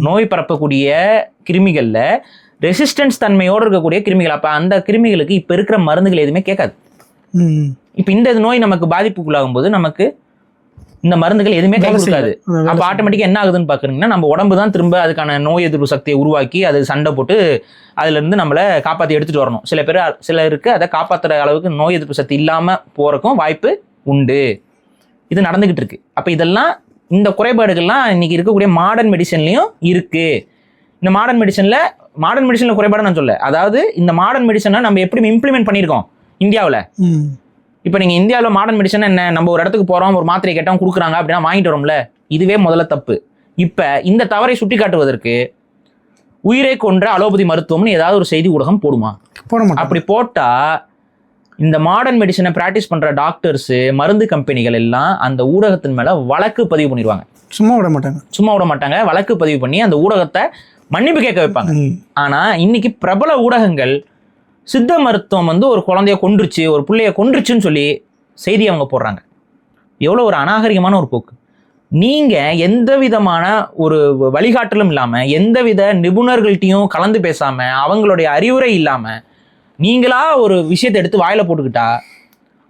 [SPEAKER 2] நோய் பரப்பக்கூடிய கிருமிகள்ல ரெசிஸ்டன்ஸ் தன்மையோடு இருக்கக்கூடிய கிருமிகள். அப்ப அந்த கிருமிகளுக்கு இப்ப இருக்கிற மருந்துகள் எதுவுமே கேட்காது. இப்ப இந்த நோய் நமக்கு பாதிப்புக்குள்ளாகும் போது நமக்கு இந்த மருந்துகள் எதுவுமே கை கொடுக்காது. அப்ப ஆட்டோமேட்டிக்கா என்ன ஆகுதுன்னு பாக்குறீங்கன்னா, நம்ம உடம்பு தான் திரும்ப அதுக்கான நோய் எதிர்ப்பு சக்தியை உருவாக்கி அது சண்டை போட்டு அதுல இருந்து நம்மளை காப்பாற்றி எடுத்துட்டு வரணும். சிலருக்கு அதை காப்பாற்றுற அளவுக்கு நோய் எதிர்ப்பு சக்தி இல்லாம போறக்கும் வாய்ப்பு உண்டு. இது நடந்துகிட்டு இருக்கு. அப்ப இதெல்லாம் இந்த குறைபாடுகள்லாம் இன்னைக்கு இருக்கக்கூடிய மாடர்ன் மெடிசன்லயும் இருக்கு. இந்த மாடர்ன் மெடிசன்ல குறைபாடு நான் சொல்ல, அதாவது இந்த மாடர்ன் மெடிசனை நம்ம எப்படி இம்ப்ளிமெண்ட் பண்ணியிருக்கோம் இந்தியாவில். இப்போ நீங்கள் இந்தியாவில் மாடர்ன் மெடிசன் என்ன, நம்ம ஒரு இடத்துக்கு போகிறோம், ஒரு மாத்திரை கேட்டோம் கொடுக்குறாங்க அப்படின்னா வாங்கிட்டு வரோம்ல, இதுவே முதல்ல தப்பு. இப்போ இந்த தவறை சுட்டி காட்டுவதற்கு உயிரை கொன்ற அலோபதி மருத்துவம்னு ஏதாவது ஒரு செய்தி ஊடகம் போடுமா? அப்படி போட்டா இந்த மாடர்ன் மெடிசனை பிராக்டிஸ் பண்ற டாக்டர்ஸ், மருந்து கம்பெனிகள் எல்லாம் அந்த ஊடகத்தின் மேல வழக்கு பதிவு பண்ணிடுவாங்க. சும்மா விட மாட்டாங்க. வழக்கு பதிவு பண்ணி அந்த ஊடகத்தை மன்னிப்பு கேட்க வைப்பாங்க. ஆனா இன்னைக்கு பிரபல ஊடகங்கள் சித்த மருத்துவம் வந்து ஒரு குழந்தைய கொன்றுச்சு, ஒரு பிள்ளைய கொன்றுச்சுன்னு சொல்லி செய்தி அவங்க போடுறாங்க. எவ்வளவு ஒரு அநாகரிகமான ஒரு போக்கு. நீங்க எந்த விதமான ஒரு வழிகாட்டலும் இல்லாம, எந்தவித நிபுணர்கள்ட்டையும் கலந்து பேசாம, அவங்களுடைய அறிவுரை இல்லாம நீங்களா ஒரு விஷயத்தை எடுத்து வாயில போட்டுக்கிட்டா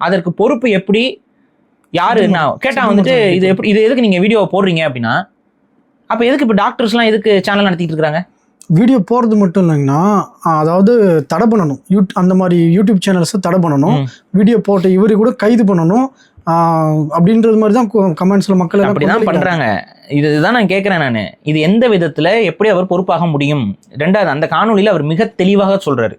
[SPEAKER 2] அதற்கு பொறுப்பு எப்படி, யாரு கேட்டா வந்துட்டு இது எப்படி, இது எதுக்கு நீங்க வீடியோ போடுறீங்க அப்படின்னா, அப்ப எதுக்கு இப்ப டாக்டர்ஸ்லாம் எதுக்கு சேனல் நடத்திட்டு இருக்காங்க?
[SPEAKER 1] வீடியோ போகிறது மட்டும் இல்லைங்கன்னா, அதாவது தடை பண்ணணும். அந்த மாதிரி யூடியூப் சேனல்ஸை தடை பண்ணணும். வீடியோ போட்டு இவரு கூட கைது பண்ணணும் அப்படின்றது மாதிரி தான் கமெண்ட்ஸில் மக்கள்
[SPEAKER 2] அப்படிதான் பண்றாங்க. இதுதான் நான் கேட்குறேன். நான் இது எந்த விதத்தில் எப்படி அவர் பொறுப்பாக முடியும்? ரெண்டாவது, அந்த காணொலியில் அவர் மிக தெளிவாக சொல்றாரு,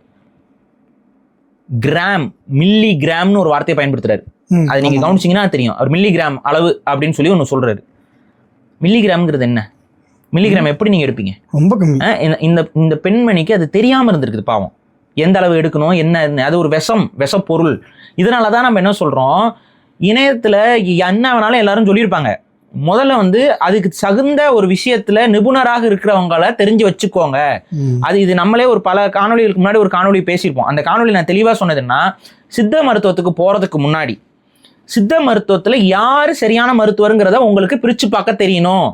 [SPEAKER 2] கிராம், மில்லி கிராம்னு ஒரு வார்த்தையை பயன்படுத்துறாரு. அது நீங்க கவனிச்சிங்கன்னா தெரியும். அவர் மில்லிகிராம் அளவு அப்படின்னு சொல்லி ஒன்று சொல்றாரு. மில்லிகிராம்ங்கிறது என்ன? மில்லிகிராம் எப்படி நீங்க எடுப்பீங்க? ரொம்ப கம்மி. இந்த பெண்மணிக்கு அது தெரியாம இருந்திருக்குது பாவம். எந்த அளவு எடுக்கணும், என்ன, அது ஒரு விஷ பொருள். இதனாலதான் நம்ம என்ன சொல்றோம், இணையத்துல என்ன வேணாலும் எல்லாரும் சொல்லியிருப்பாங்க. முதல்ல வந்து அதுக்கு தகுந்த ஒரு விஷயத்துல நிபுணராக இருக்கிறவங்கள தெரிஞ்சு வச்சுக்கோங்க. இது நம்மளே ஒரு பல காணொலிகளுக்கு முன்னாடி ஒரு காணொலி பேசியிருப்போம். அந்த காணொலி நான் தெளிவா சொன்னதுன்னா, சித்த மருத்துவத்துக்கு போறதுக்கு முன்னாடி சித்த மருத்துவத்துல யாரு சரியான மருத்துவருங்கிறத உங்களுக்கு பிரிச்சு பார்க்க தெரியணும்.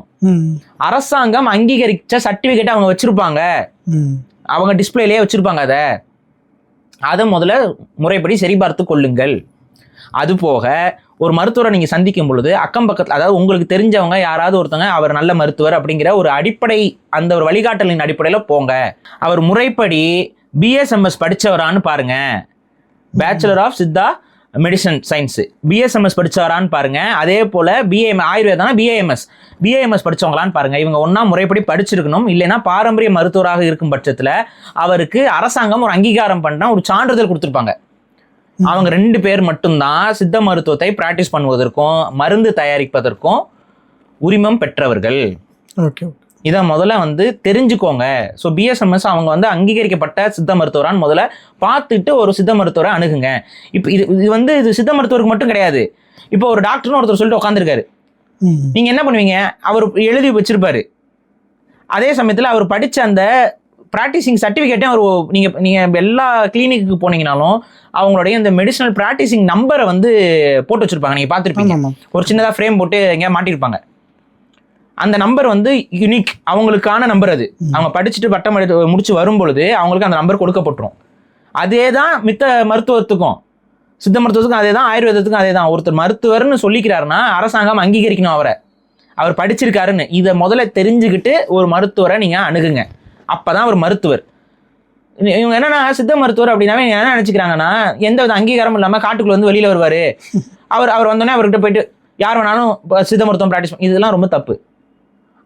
[SPEAKER 2] அரசாங்கம் அங்கீகரிச்ச சர்டிபிகேட் அவங்க வச்சிருப்பாங்க, அவங்க டிஸ்பிளேலயே வச்சிருப்பாங்க. அதை முதல்ல முறைப்படி சரிபார்த்து கொள்ளுங்கள். அது போக ஒரு மருத்துவரை நீங்க சந்திக்கும் பொழுது அக்கம் பக்கத்துல, அதாவது உங்களுக்கு தெரிஞ்சவங்க யாராவது ஒருத்தவங்க அவர் நல்ல மருத்துவர் அப்படிங்கிற ஒரு அடிப்படை, அந்த ஒரு வழிகாட்டலின் அடிப்படையில போங்க. அவர் முறைப்படி BSMS படிச்சவரான்னு பாருங்க, bachelor of Siddha medicine science, BSMS படிச்சவரான்னு பாருங்க. அதே போல ஆயுர்வேதானா BAMS படிச்சவங்களான்னு பாருங்க. இவங்க ஒன்னா முறைப்படி படிச்சிருக்கணும். இல்லைன்னா பாரம்பரிய மருத்துவராக இருக்கும் பட்சத்துல அவருக்கு அரசாங்கம் ஒரு அங்கீகாரம் பண்ண ஒரு சான்றிதழ் கொடுத்துருப்பாங்க. அவங்க 2 பேர் மட்டும்தான் சித்த மருத்துவத்தை பிராக்டிஸ் பண்ணுவதற்கும் மருந்து தயாரிப்பதற்கும் உரிமம் பெற்றவர்கள். இதை முதல்ல வந்து தெரிஞ்சுக்கோங்க. ஸோ BSMS அவங்க வந்து அங்கீகரிக்கப்பட்ட சித்த மருத்துவரான்னு முதல்ல பார்த்துட்டு ஒரு சித்த மருத்துவரை அணுகுங்க. இப்போ இது சித்த மருத்துவருக்கு மட்டும் கிடையாது. இப்போ ஒரு டாக்டர்னு ஒருத்தர் சொல்லிட்டு உட்காந்துருக்காரு, நீங்க என்ன பண்ணுவீங்க? அவர் எழுதி வச்சிருப்பாரு. அதே சமயத்தில் அவர் படிச்ச அந்த ப்ராக்டிசிங் சர்டிஃபிகேட்டையும் அவர் நீங்க எல்லா கிளினிக்கு போனீங்கனாலும் அவங்களுடைய இந்த மெடிசனல் ப்ராக்டிசிங் நம்பரை வந்து போட்டு வச்சிருப்பாங்க. நீங்க பார்த்துருப்பீங்க, ஒரு சின்னதாக ஃப்ரேம் போட்டு எங்கேயா மாட்டிருப்பாங்க. அந்த நம்பர் வந்து யூனிக், அவங்களுக்கான நம்பர். அது அவங்க படிச்சுட்டு பட்டம் முடிச்சு வரும் பொழுது அவங்களுக்கு அந்த நம்பர் கொடுக்கப்பட்டுரும். அதே தான் மித்த மருத்துவத்துக்கும், சித்த மருத்துவத்துக்கும் அதே தான், ஆயுர்வேதத்துக்கும் அதே தான். ஒருத்தர் மருத்துவர்னு சொல்லிக்கிறாருன்னா அரசாங்கம் அங்கீகரிக்கணும் அவரை, அவர் படிச்சிருக்காருன்னு. இதை முதல்ல தெரிஞ்சுக்கிட்டு ஒரு மருத்துவரை நீங்கள் அணுகுங்க, அப்பதான் அவர் மருத்துவர். இவங்க என்னன்னா சித்த மருத்துவர் அப்படின்னாவே என்ன நினைச்சுக்கிறாங்கன்னா, எந்த வித அங்கீகாரமும் இல்லாமல் காட்டுக்குள்ள வந்து வெளியில வருவாரு, அவர் வந்தோடனே அவர்கிட்ட போயிட்டு யார் வேணாலும் சித்த மருத்துவம் ப்ராக்டிஸ் இதெல்லாம் ரொம்ப தப்பு.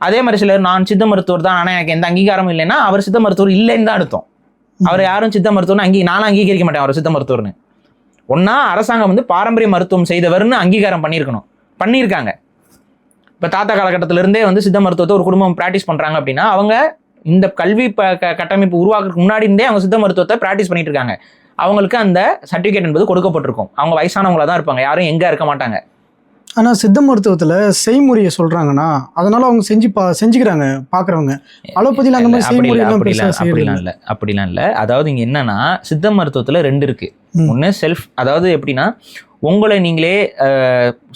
[SPEAKER 2] அதே மாதிரி சிலர் நான் சித்த மருத்துவர் தான் ஆனால் எனக்கு எந்த அங்கீகாரமும் இல்லைன்னா அவர் சித்த மருத்துவர் இல்லைன்னு தான் அர்த்தம். அவர் யாரும் சித்த மருத்துவர்னு நானும் அங்கீகரிக்க மாட்டேன் அவர் சித்த மருத்துவர்னு. ஒன்னா அரசாங்கம் வந்து பாரம்பரிய மருத்துவம் செய்தவர்னு அங்கீகாரம் பண்ணியிருக்காங்க. இப்போ தாத்தா காலகட்டத்திலிருந்தே வந்து சித்த மருத்துவத்தை ஒரு குடும்பம் ப்ராக்டிஸ் பண்ணுறாங்க அப்படின்னா அவங்க இந்த கல்வி கட்டமைப்பு உருவாக்குறதுக்கு முன்னாடி இருந்தே அவங்க சித்த மருத்துவத்தை ப்ராக்டிஸ் பண்ணிட்டு இருக்காங்க. அவங்களுக்கு அந்த சர்டிஃபிகேட் என்பது கொடுக்கப்பட்டிருக்கும். அவங்க வயசானவங்களா தான் இருப்பாங்க, யாரும் எங்கே இருக்க மாட்டாங்க.
[SPEAKER 1] ஆனால் சித்த மருத்துவத்தில் செய்முறையை சொல்கிறாங்கன்னா அதனால அவங்க செஞ்சுக்கிறாங்க பார்க்குறவங்க. அலோபதியில் அந்த மாதிரி செய்முறை
[SPEAKER 2] அப்படிலாம் இல்லை. அதாவது இங்கே என்னன்னா சித்த மருத்துவத்தில் 2 இருக்கு. ஒன்று செல்ஃப், அதாவது எப்படின்னா உங்களை நீங்களே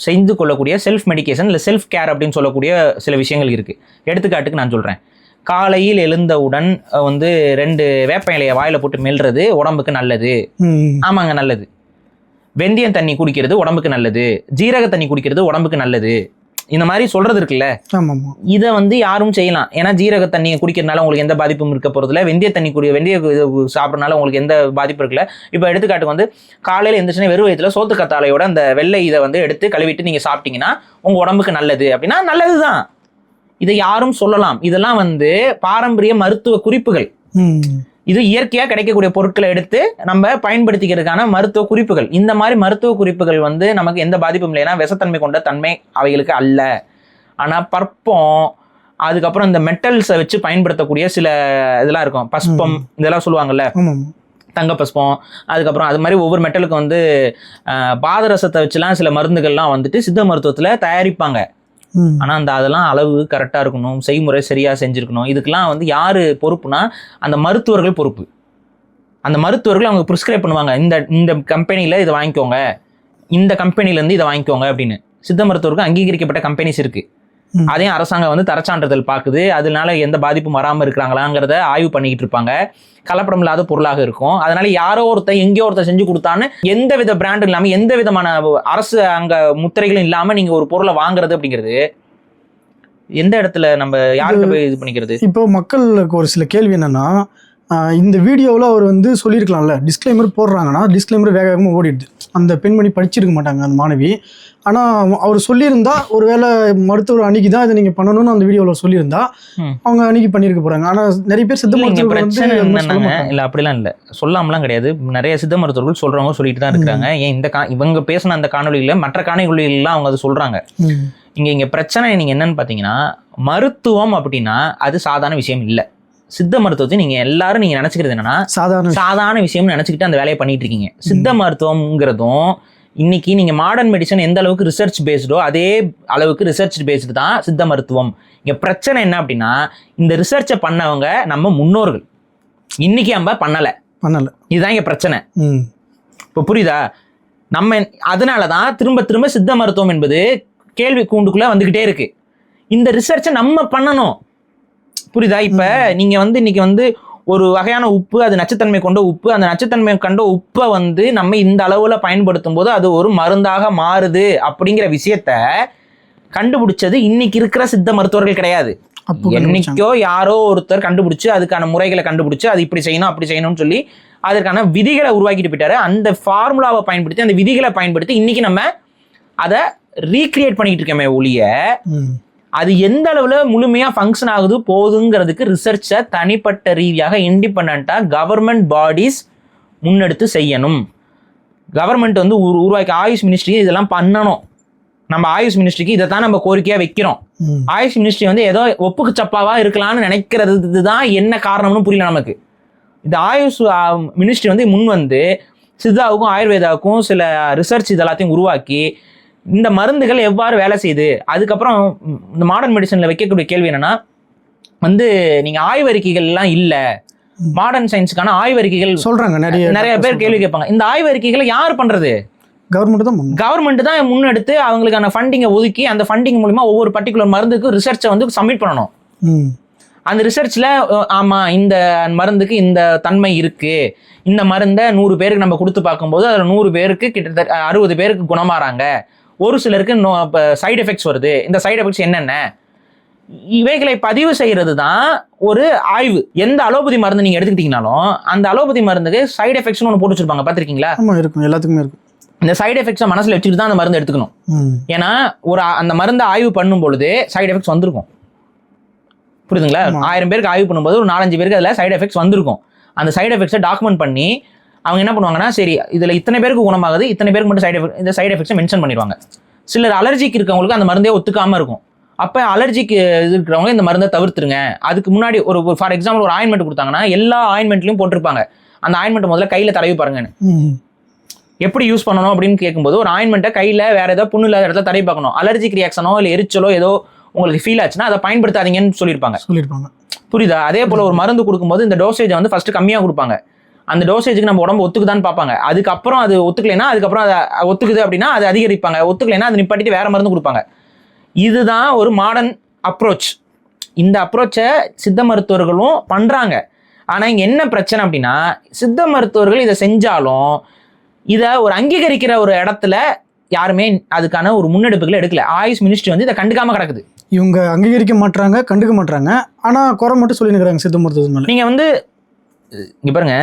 [SPEAKER 2] செய்து கொள்ளக்கூடிய செல்ஃப் மெடிக்கேஷன் இல்லை செல்ஃப் கேர் அப்படின்னு சொல்லக்கூடிய சில விஷயங்கள் இருக்கு. எடுத்துக்காட்டுக்கு நான் சொல்கிறேன், காலையில் எழுந்தவுடன் வந்து 2 வேப்ப இலையை வாயில போட்டு மெல்றது உடம்புக்கு நல்லது. ஆமாங்க, நல்லது. வெந்தயம் தண்ணி குடிக்கிறது உடம்புக்கு நல்லது, ஜீரக தண்ணி குடிக்கிறது உடம்புக்கு நல்லது, இந்த மாதிரி சொல்றது இருக்குல்ல. இதை வந்து யாரும் செய்யலாம். ஏன்னா ஜீரக தண்ணியை குடிக்கிறதுனால உங்களுக்கு எந்த பாதிப்பும் இருக்க போறதில்ல, வெந்தய தண்ணி வெந்தய சாப்பிட்றதுனால உங்களுக்கு எந்த பாதிப்பும் இருக்குல்ல. இப்போ எடுத்துக்காட்டுக்கு வந்து காலையில் எழுந்திரிச்சுன்னா வெறும் வயிற்றுல சோத்துக்கத்தாழையோட அந்த வெள்ளை இதை வந்து எடுத்து கழுவிட்டு நீங்க சாப்பிட்டீங்கன்னா உங்க உடம்புக்கு நல்லது அப்படின்னா நல்லதுதான். இதை யாரும் சொல்லலாம். இதெல்லாம் வந்து பாரம்பரிய மருத்துவ குறிப்புகள். இது இயற்கையா கிடைக்கக்கூடிய பொருட்களை எடுத்து நம்ம பயன்படுத்திக்கிறதுக்கான மருத்துவ குறிப்புகள். இந்த மாதிரி மருத்துவ குறிப்புகள் வந்து நமக்கு எந்த பாதிப்பும் இல்லைன்னா விஷத்தன்மை கொண்ட தன்மை அவைகளுக்கு அல்ல. ஆனா பற்பம், அதுக்கப்புறம் இந்த மெட்டல்ஸை வச்சு பயன்படுத்தக்கூடிய சில இதெல்லாம் இருக்கும், பஸ்பம் இதெல்லாம் சொல்லுவாங்கல்ல, தங்க பஸ்பம், அதுக்கப்புறம் அது மாதிரி ஒவ்வொரு மெட்டலுக்கும் வந்து பாதரசத்தை வச்சுலாம் சில மருந்துகள்லாம் வந்துட்டு சித்த மருத்துவத்துல தயாரிப்பாங்க. ஆனா அதெல்லாம் அளவு கரெக்டா இருக்கணும், செய்முறை சரியா செஞ்சிருக்கணும். இதுக்கெல்லாம் வந்து யாரு பொறுப்புனா அந்த மருத்துவர்கள் பொறுப்பு. அந்த மருத்துவர்கள் அவங்க ப்ரிஸ்கிரைப் பண்ணுவாங்க, இந்த கம்பெனியில இதை வாங்கிக்கோங்க, இந்த கம்பெனில இருந்து இதை வாங்கிக்கோங்க அப்படின்னு. சித்த மருத்துவருக்கு அங்கீகரிக்கப்பட்ட கம்பெனிஸ் இருக்கு. அதையும் அரசாங்கம் வந்து தரச்சான்றிதழ் பார்க்குது. அதனால எந்த பாதிப்பும் வராமல் இருக்கிறாங்களாங்கிறத ஆய்வு பண்ணிக்கிட்டு இருப்பாங்க. கலப்படம் இல்லாத பொருளாக இருக்கும். அதனால யாரோ எங்கேயோ ஒருத்தர் செஞ்சு கொடுத்தான்னு எந்த வித பிராண்டும் இல்லாமல் எந்த விதமான அரசு அங்க முத்திரைகளும் இல்லாம நீங்க ஒரு பொருளை வாங்குறது அப்படிங்கிறது எந்த இடத்துல நம்ம யாருக்கு போய் இது பண்ணிக்கிறது?
[SPEAKER 1] இப்போ மக்களுக்கு ஒரு சில கேள்வி என்னன்னா, இந்த வீடியோவில் அவர் வந்து சொல்லியிருக்கலாம்ல, டிஸ்க்ளைமர் போடுறாங்கன்னா டிஸ்க்ளைமர் வேக வேகமாக ஓடிடுது. அந்த பெண்மணி படிச்சிருக்க மாட்டாங்க, அந்த மாணவி. ஆனால் அவர் சொல்லியிருந்தா ஒருவேளை மருத்துவர் அன்னைக்கு தான் இதை நீங்கள் பண்ணணும்னு அந்த வீடியோவில் சொல்லியிருந்தா அவங்க அன்னைக்கு பண்ணியிருக்க போகிறாங்க. ஆனால் நிறைய பேர் சித்த மருத்துவர்கள்
[SPEAKER 2] இல்லை அப்படிலாம் இல்லை, சொல்லாமலாம் கிடையாது. நிறைய சித்த மருத்துவர்கள் சொல்கிறவங்க சொல்லிட்டு தான் இருக்கிறாங்க. ஏன் இவங்க பேசின அந்த காணொலியில் மற்ற காணொலிகள்லாம் அவங்க அதை சொல்கிறாங்க. இங்கே பிரச்சனை நீங்கள் என்னன்னு பார்த்தீங்கன்னா, மருத்துவம் அப்படின்னா அது சாதாரண விஷயம் இல்லை. சித்த மருத்துவத்தை நீங்க எல்லாரும் நீங்க நினைச்சுக்கிறது என்னன்னா சாதாரண விஷயம்னு நினைச்சுக்கிட்டு அந்த வேலையை பண்ணிட்டு இருக்கீங்க. சித்த மருத்துவம்ங்கிறதும் இன்னைக்கு நீங்க மாடர்ன் மெடிசன் எந்த அளவுக்கு ரிசர்ச் பேஸ்டோ அதே அளவுக்கு ரிசர்ச் பேஸ்டு தான் சித்த மருத்துவம். இங்க பிரச்சனை என்ன அப்படின்னா, இந்த ரிசர்ச்சை பண்ணவங்க நம்ம முன்னோர்கள், இன்னைக்கு நம்ம பண்ணல. இதுதான் இங்க பிரச்சனை. இப்போ புரியுதா? நம்ம அதனாலதான் திரும்ப திரும்ப சித்த மருத்துவம் என்பது கேள்வி கூண்டுக்குள்ள வந்துகிட்டே இருக்கு. இந்த ரிசர்ச்சை நம்ம பண்ணணும், புரியுதா? இப்ப நீங்க வந்து இன்னைக்கு வந்து ஒரு வகையான உப்பு, அது நச்சுத்தன்மை கொண்ட உப்பு, அந்த நச்சுத்தன்மை கொண்ட உப்பை வந்து நம்ம இந்த அளவுல பயன்படுத்தும் போது அது ஒரு மருந்தாக மாறுது அப்படிங்கிற விஷயத்த கண்டுபிடிச்சது இன்னைக்கு இருக்கிற சித்த மருத்துவர்கள் கிடையாது. என்னைக்கோ யாரோ ஒருத்தர் கண்டுபிடிச்சு அதுக்கான முறைகளை கண்டுபிடிச்சு அது இப்படி செய்யணும் அப்படி செய்யணும்னு சொல்லி அதற்கான விதிகளை உருவாக்கிட்டு போயிட்டாரு. அந்த ஃபார்முலாவை பயன்படுத்தி அந்த விதிகளை பயன்படுத்தி இன்னைக்கு நம்ம அதை ரீக்ரியேட் பண்ணிட்டு இருக்கோமே ஒழிய அது எந்த அளவுல முழுமையா ஃபங்க்ஷன் ஆகுது போகுதுங்கிறதுக்கு ரிசர்ச்சை தனிப்பட்ட ரீதியாக இண்டிபெண்டா கவர்மெண்ட் பாடிஸ் முன்னெடுத்து செய்யணும். கவர்மெண்ட் வந்து உருவாக்கி ஆயுஷ் மினிஸ்ட்ரி இதெல்லாம் பண்ணணும். நம்ம ஆயுஷ் மினிஸ்ட்ரிக்கு இதை தான் நம்ம கோரிக்கையா வைக்கிறோம். ஆயுஷ் மினிஸ்ட்ரி வந்து ஏதோ ஒப்புக்கு சப்பாவா இருக்கலாம்னு நினைக்கிறது தான் என்ன காரணம்னு புரியல நமக்கு. இந்த ஆயுஷ் மினிஸ்ட்ரி வந்து முன் வந்து சித்தாவுக்கும் ஆயுர்வேதாவுக்கும் சில ரிசர்ச் இதெல்லாத்தையும் உருவாக்கி இந்த மருந்துகள் எவ்வாறு வேலை செய்யுது. அதுக்கப்புறம் இந்த மாடர்ன் மெடிசன்ல வைக்கக்கூடிய கேள்வி என்னன்னா, வந்து நீங்க ஆய்வறிக்கைகள் எல்லாம் இல்ல, மாடர்ன் சயின்ஸுக்கான ஆய்வறிக்கைகள் சொல்றாங்க. நிறைய பேர் கேள்வி கேட்பாங்க, இந்த ஆய்வறிக்கைகளை யார் பண்றது? கவர்மெண்ட் தான் முன்னெடுத்து அவங்களுக்கான ஃபண்டிங்கை ஒதுக்கி அந்த ஃபண்டிங் மூலமா ஒவ்வொரு பர்டிகுலர் மருந்துக்கு ரிசர்ச்சை வந்து சப்மிட் பண்ணணும். அந்த ரிசர்ச்சில் ஆமாம் இந்த மருந்துக்கு இந்த தன்மை இருக்குது, இந்த மருந்தை 100 பேருக்கு நம்ம கொடுத்து பார்க்கும்போது அதில் 100 பேருக்கு கிட்டத்தட்ட 60 பேருக்கு குணமாறாங்க, ஒரு சிலருக்கு சைடு எஃபெக்ட்ஸ் வருது, இந்த சைடு எஃபெக்ட்ஸ் என்னென்ன, இவைகளை பதிவு செய்கிறது தான் ஒரு ஆய்வு. எந்த அலோபதி மருந்து நீங்கள் எடுத்துக்கிட்டீங்கனாலும் அந்த அலோபதி மருந்துக்கு சைடு எஃபெக்ட்ஸ்னு ஒன்று போட்டு வச்சிருப்பாங்க, பார்த்துருக்கீங்களா?
[SPEAKER 1] ஆமாம், இருக்கும், எல்லாத்துக்குமே இருக்கும்.
[SPEAKER 2] இந்த சைடு எஃபெக்ட்ஸை மனசில் வச்சுட்டு தான் அந்த மருந்து எடுத்துக்கணும். ஏன்னா அந்த மருந்தை ஆய்வு பண்ணும் பொழுது சைடு எஃபெக்ட்ஸ் வந்திருக்கும், புரியுதுங்களா? 1000 பேருக்கு ஆய்வு பண்ணும்போது ஒரு 4-5 பேருக்கு அதில் சைடு எஃபெக்ட்ஸ் வந்திருக்கும். அந்த சைடு எஃபெக்ட்ஸை டாக்குமெண்ட் பண்ணி அவங்க என்ன பண்ணுவாங்கன்னா, சரி இதில் இத்தனை பேருக்கு குணமாகுது, இத்தனை பேருக்கு மட்டும் இந்த சைடு எஃபெக்ட்ஸை மென்ஷன் பண்ணிடுவாங்க. சிலர் அலர்ஜிக்கு இருக்கவங்களுக்கு அந்த மருந்தே ஒத்துக்காமல் இருக்கும். அப்போ அலர்ஜிக்கு இருக்கிறவங்க இந்த மருந்தை தவிர்த்துருங்க. அதுக்கு முன்னாடி ஒரு ஃபார் எக்ஸாம்பிள் ஒரு ஆயின்மெண்ட் கொடுத்தாங்கன்னா எல்லா ஆயின்மெண்ட்லையும் போட்டிருப்பாங்க அந்த ஆயின்மெண்ட் முதல்ல கையில் தடவி பாருங்கன்னு. எப்படி யூஸ் பண்ணணும் அப்படின்னு கேட்கும்போது ஒரு ஆயின்மெண்ட்டை கையில் வேற ஏதோ புண்ணு இல்லாத இடத்துல தடவி பார்க்கணும். அலர்ஜிக் ரியாக்ஷனோ இல்லை எரிச்சலோ ஏதோ உங்களுக்கு ஃபீல் ஆச்சுன்னா அதை பயன்படுத்தாதீங்கன்னு சொல்லியிருப்பாங்க. புரியுதா? அதே போல் ஒரு மருந்து கொடுக்கும்போது இந்த டோசேஜை வந்து ஃபர்ஸ்ட் கம்மியாக கொடுப்பாங்க. அந்த டோசேஜுக்கு நம்ம உடம்பு ஒத்துக்குதான்னு பார்ப்பாங்க. அதுக்கப்புறம் அது ஒத்துக்கலைன்னா அதுக்கப்புறம் அதை ஒத்துக்குது அப்படின்னா அது அதிகரிப்பாங்க, ஒத்துக்கலைன்னா அது நிப்பாட்டிட்டு வேற மருந்து கொடுப்பாங்க. இதுதான் ஒரு மாடர்ன் அப்ரோச். இந்த அப்ரோச்சை சித்த மருத்துவர்களும் பண்ணுறாங்க. ஆனால் இங்கே என்ன பிரச்சனை அப்படின்னா, சித்த மருத்துவர்கள் இதை செஞ்சாலும் இதை ஒரு அங்கீகரிக்கிற ஒரு இடத்துல யாருமே அதுக்கான ஒரு முன்னெடுப்புகளை எடுக்கல. ஆயுஷ் மினிஸ்ட்ரி வந்து இதை கண்டுக்காம கிடக்குது.
[SPEAKER 1] இவங்க அங்கீகரிக்க மாட்டாங்க, கண்டுக்க மாட்டாங்க, ஆனால் குறை மட்டும் சொல்லி நிற்கிறாங்க சித்த மருத்துவம். நீங்கள்
[SPEAKER 2] வந்து இங்கே பாருங்க,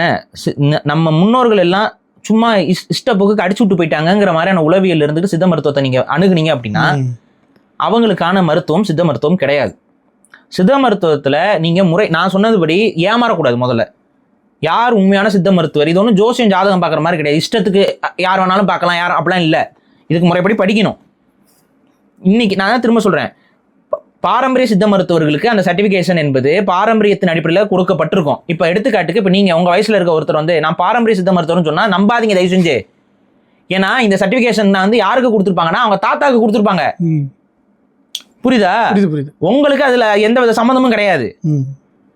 [SPEAKER 2] நம்ம முன்னோர்கள் எல்லாம் சும்மா இஷ்டப்போக்கு அடிச்சு விட்டு போயிட்டாங்கிற மாதிரியான உளவியல் இருந்துட்டு சித்த மருத்துவத்தை நீங்கள் அணுகுனீங்க அப்படின்னா அவங்களுக்கான மருத்துவம் சித்த மருத்துவம் கிடையாது. சித்த மருத்துவத்தில் நீங்கள் நான் சொன்னதுபடி ஏமாறக்கூடாது. முதல்ல யார் உண்மையான சித்த மருத்துவர், இது ஒன்றும் ஜோசியம் ஜாதகம் பார்க்குற மாதிரி கிடையாது. இஷ்டத்துக்கு யார் வேணாலும் பார்க்கலாம், யார் அப்படிலாம் இல்லை. இதுக்கு முறைப்படி படிக்கணும். இன்னைக்கு நான் தான் திரும்ப சொல்கிறேன், பாரம்பரிய சித்த மருத்துவர்களுக்கு அந்த சர்டிஃபிகேஷன் என்பது பாரம்பரியத்தின் அடிப்படையில் கொடுக்கப்பட்டிருக்கும். இப்போ எடுத்துக்காட்டுக்கு இப்போ நீங்கள் உங்கள் வயசில் இருக்க ஒருத்தர் வந்து நான் பாரம்பரிய சித்த மருத்துவர்னு சொன்னால் நம்பாதீங்க தயவு செஞ்சு. ஏன்னா இந்த சர்டிஃபிகேஷன் வந்து யாருக்கு கொடுத்துருப்பாங்கன்னா அவங்க தாத்தாவுக்கு கொடுத்துருப்பாங்க. புரியுதா?
[SPEAKER 1] புரியுது.
[SPEAKER 2] உங்களுக்கு அதில் எந்த வித சம்மந்தமும் கிடையாது.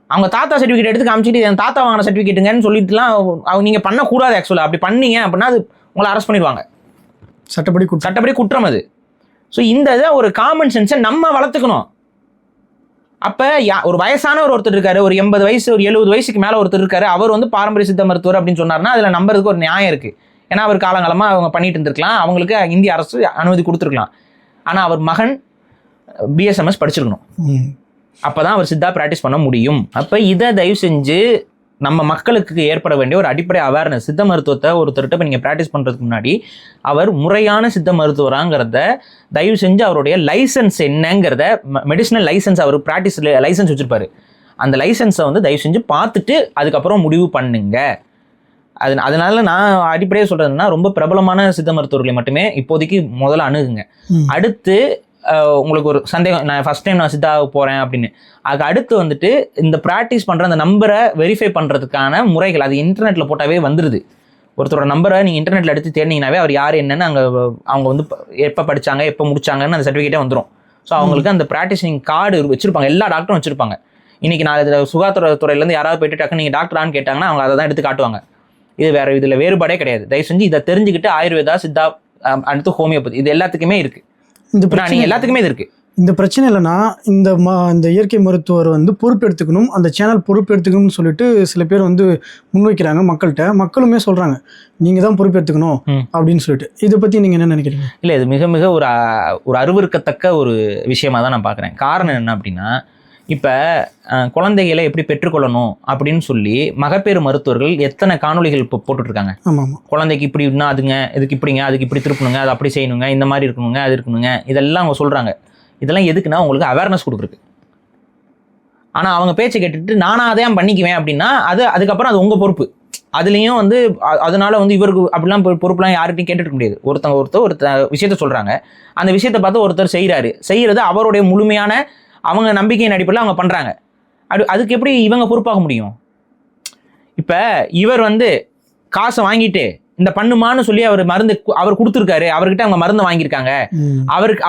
[SPEAKER 2] அவங்க தாத்தா சர்டிஃபிகேட் எடுத்து காமிச்சிட்டு என் தாத்தா வாங்கின சர்டிஃபிகேட்டுங்கன்னு சொல்லிட்டுலாம் அவங்க நீங்கள் பண்ணக்கூடாது. ஆக்சுவலாக அப்படி பண்ணீங்க அப்படின்னா அது உங்களை அரெஸ்ட் பண்ணிடுவாங்க. சட்டப்படி குற்றம் அது. ஸோ இந்த இதை ஒரு காமன் சென்ஸை நம்ம வளர்த்துக்கணும். அப்போ ஒரு வயசான ஒருத்தர் இருக்காரு, ஒரு 80 வயசு ஒரு 70 வயசுக்கு மேலே ஒருத்தர் இருக்காரு, அவர் வந்து பாரம்பரிய சித்த மருத்துவர் அப்படின்னு சொன்னார்னா அதில் நம்புறதுக்கு ஒரு நியாயம் இருக்குது. ஏன்னா அவர் காலங்காலமாக அவங்க பண்ணிட்டு இருந்திருக்கலாம், அவங்களுக்கு இந்திய அரசு அனுமதி கொடுத்துருக்கலாம். ஆனால் அவர் மகன் BSMS படிச்சிருக்கணும், அப்போதான் அவர் சித்தா ப்ராக்டிஸ் பண்ண முடியும். அப்போ இதை தயவு செஞ்சு நம்ம மக்களுக்கு ஏற்பட வேண்டிய ஒரு அடிப்படை அவேர்னஸ். சித்த மருத்துவத்தை ஒருத்தர்கிட்ட இப்போ நீங்கள் ப்ராக்டிஸ் பண்ணுறதுக்கு முன்னாடி அவர் முறையான சித்த மருத்துவராங்கிறத தயவு செஞ்சு அவருடைய லைசன்ஸ் என்னங்கிறத, மெடிசனல் லைசன்ஸ், அவர் ப்ராக்டிஸ் லைசன்ஸ் வச்சுருப்பாரு, அந்த லைசன்ஸை வந்து தயவு செஞ்சு பார்த்துட்டு அதுக்கப்புறம் முடிவு பண்ணுங்க. அதனால நான் அடிப்படையாக சொல்கிறதுனா ரொம்ப பிரபலமான சித்த மருத்துவர்களை மட்டுமே இப்போதைக்கு முதல்ல அணுகுங்க. அடுத்து உங்களுக்கு ஒரு சந்தேகம், நான் ஃபஸ்ட் டைம் நான் சித்தாவுக்கு போகிறேன் அப்படின்னு, அதுக்கு அடுத்து வந்துட்டு இந்த ப்ராக்டிஸ் பண்ணுற அந்த நம்பரை வெரிஃபை பண்ணுறதுக்கான முறைகள் அது இன்டர்நெட்டில் போட்டாவே வந்துடுது. ஒருத்தரோட நம்பரை நீங்கள் இன்டர்நெட்டில் எடுத்து தேடினீங்கனாவே அவர் யார் என்னன்னு அங்கே அவங்க வந்து எப்போ படித்தாங்க எப்போ முடிச்சாங்கன்னு அந்த சர்டிஃபிகேட்டே வந்துடும். ஸோ அவங்களுக்கு அந்த ப்ராக்டிஸிங் கார்டு வச்சுருப்பாங்க, எல்லா டாக்டரும் வச்சுருப்பாங்க. இன்றைக்கி நான் இதில் சுகாதாரத்துறையிலேருந்து யாராவது போய்ட்டு டக்குன்னு நீங்கள் டாக்டரான்னு கேட்டாங்கன்னா அவங்க அதை தான் எடுத்து காட்டுவாங்க. இது வேறு இதில் வேறுபாடே கிடையாது. தயவு செஞ்சு இதை தெரிஞ்சுக்கிட்டு ஆயுர்வேதா, சித்தா, அடுத்து ஹோமியோபதி, இது எல்லாத்துக்குமே இருக்குது. எல்லாத்துக்குமே இது இருக்கு.
[SPEAKER 1] இந்த பிரச்சனை இல்லைன்னா இந்த இயற்கை மருத்துவர் வந்து பொறுப்பெடுத்துக்கணும், அந்த சேனல் பொறுப்பெடுத்துக்கணும்னு சொல்லிட்டு சில பேர் வந்து முன்வைக்கிறாங்க மக்கள்கிட்ட. மக்களுமே சொல்றாங்க நீங்கள் தான் பொறுப்பெடுத்துக்கணும் அப்படின்னு சொல்லிட்டு. இதை பற்றி நீங்கள் என்ன நினைக்கிறீங்க?
[SPEAKER 2] இல்லை, இது மிக மிக ஒரு அருவருக்கத்தக்க ஒரு விஷயமா தான் நான் பார்க்குறேன். காரணம் என்ன அப்படின்னா, இப்போ குழந்தைகளை எப்படி பெற்றுக்கொள்ளணும் அப்படின்னு சொல்லி மகப்பேறு மருத்துவர்கள் எத்தனை காணொலிகள் இப்போ போட்டுட்ருக்காங்க. குழந்தைக்கு இப்படின்னா அதுங்க, இதுக்கு இப்படிங்க, அதுக்கு இப்படி திருப்பணுங்க, அது அப்படி செய்யணுங்க, இந்த மாதிரி இருக்கணுங்க, அது இருக்கணுங்க, இதெல்லாம் அவங்க சொல்கிறாங்க. இதெல்லாம் எதுக்குன்னா உங்களுக்கு அவேர்னஸ் கொடுக்குறது. ஆனால் அவங்க பேச்சை கேட்டுட்டு நானாக அதையும் பண்ணிக்குவேன் அப்படின்னா அதுக்கப்புறம் அது உங்கள் பொறுப்பு. அதுலேயும் வந்து அதனால வந்து இவருக்கு அப்படிலாம் பொறுப்புலாம் யார்கிட்டையும் கேட்டுட்டு முடியாது. ஒருத்தர் விஷயத்த சொல்கிறாங்க, அந்த விஷயத்தை பார்த்து ஒருத்தர் செய்கிறது அவருடைய முழுமையான அவங்க நம்பிக்கையின் அடிப்படையில் அவங்க பண்ணுறாங்க. அதுக்கு எப்படி இவங்க பொறுப்பாக முடியும்? இப்போ இவர் வந்து காசை வாங்கிட்டு இந்த பண்ணுமான்னு சொல்லி அவர் கொடுத்துருக்காரு, அவர்கிட்ட அவங்க மருந்து வாங்கியிருக்காங்க,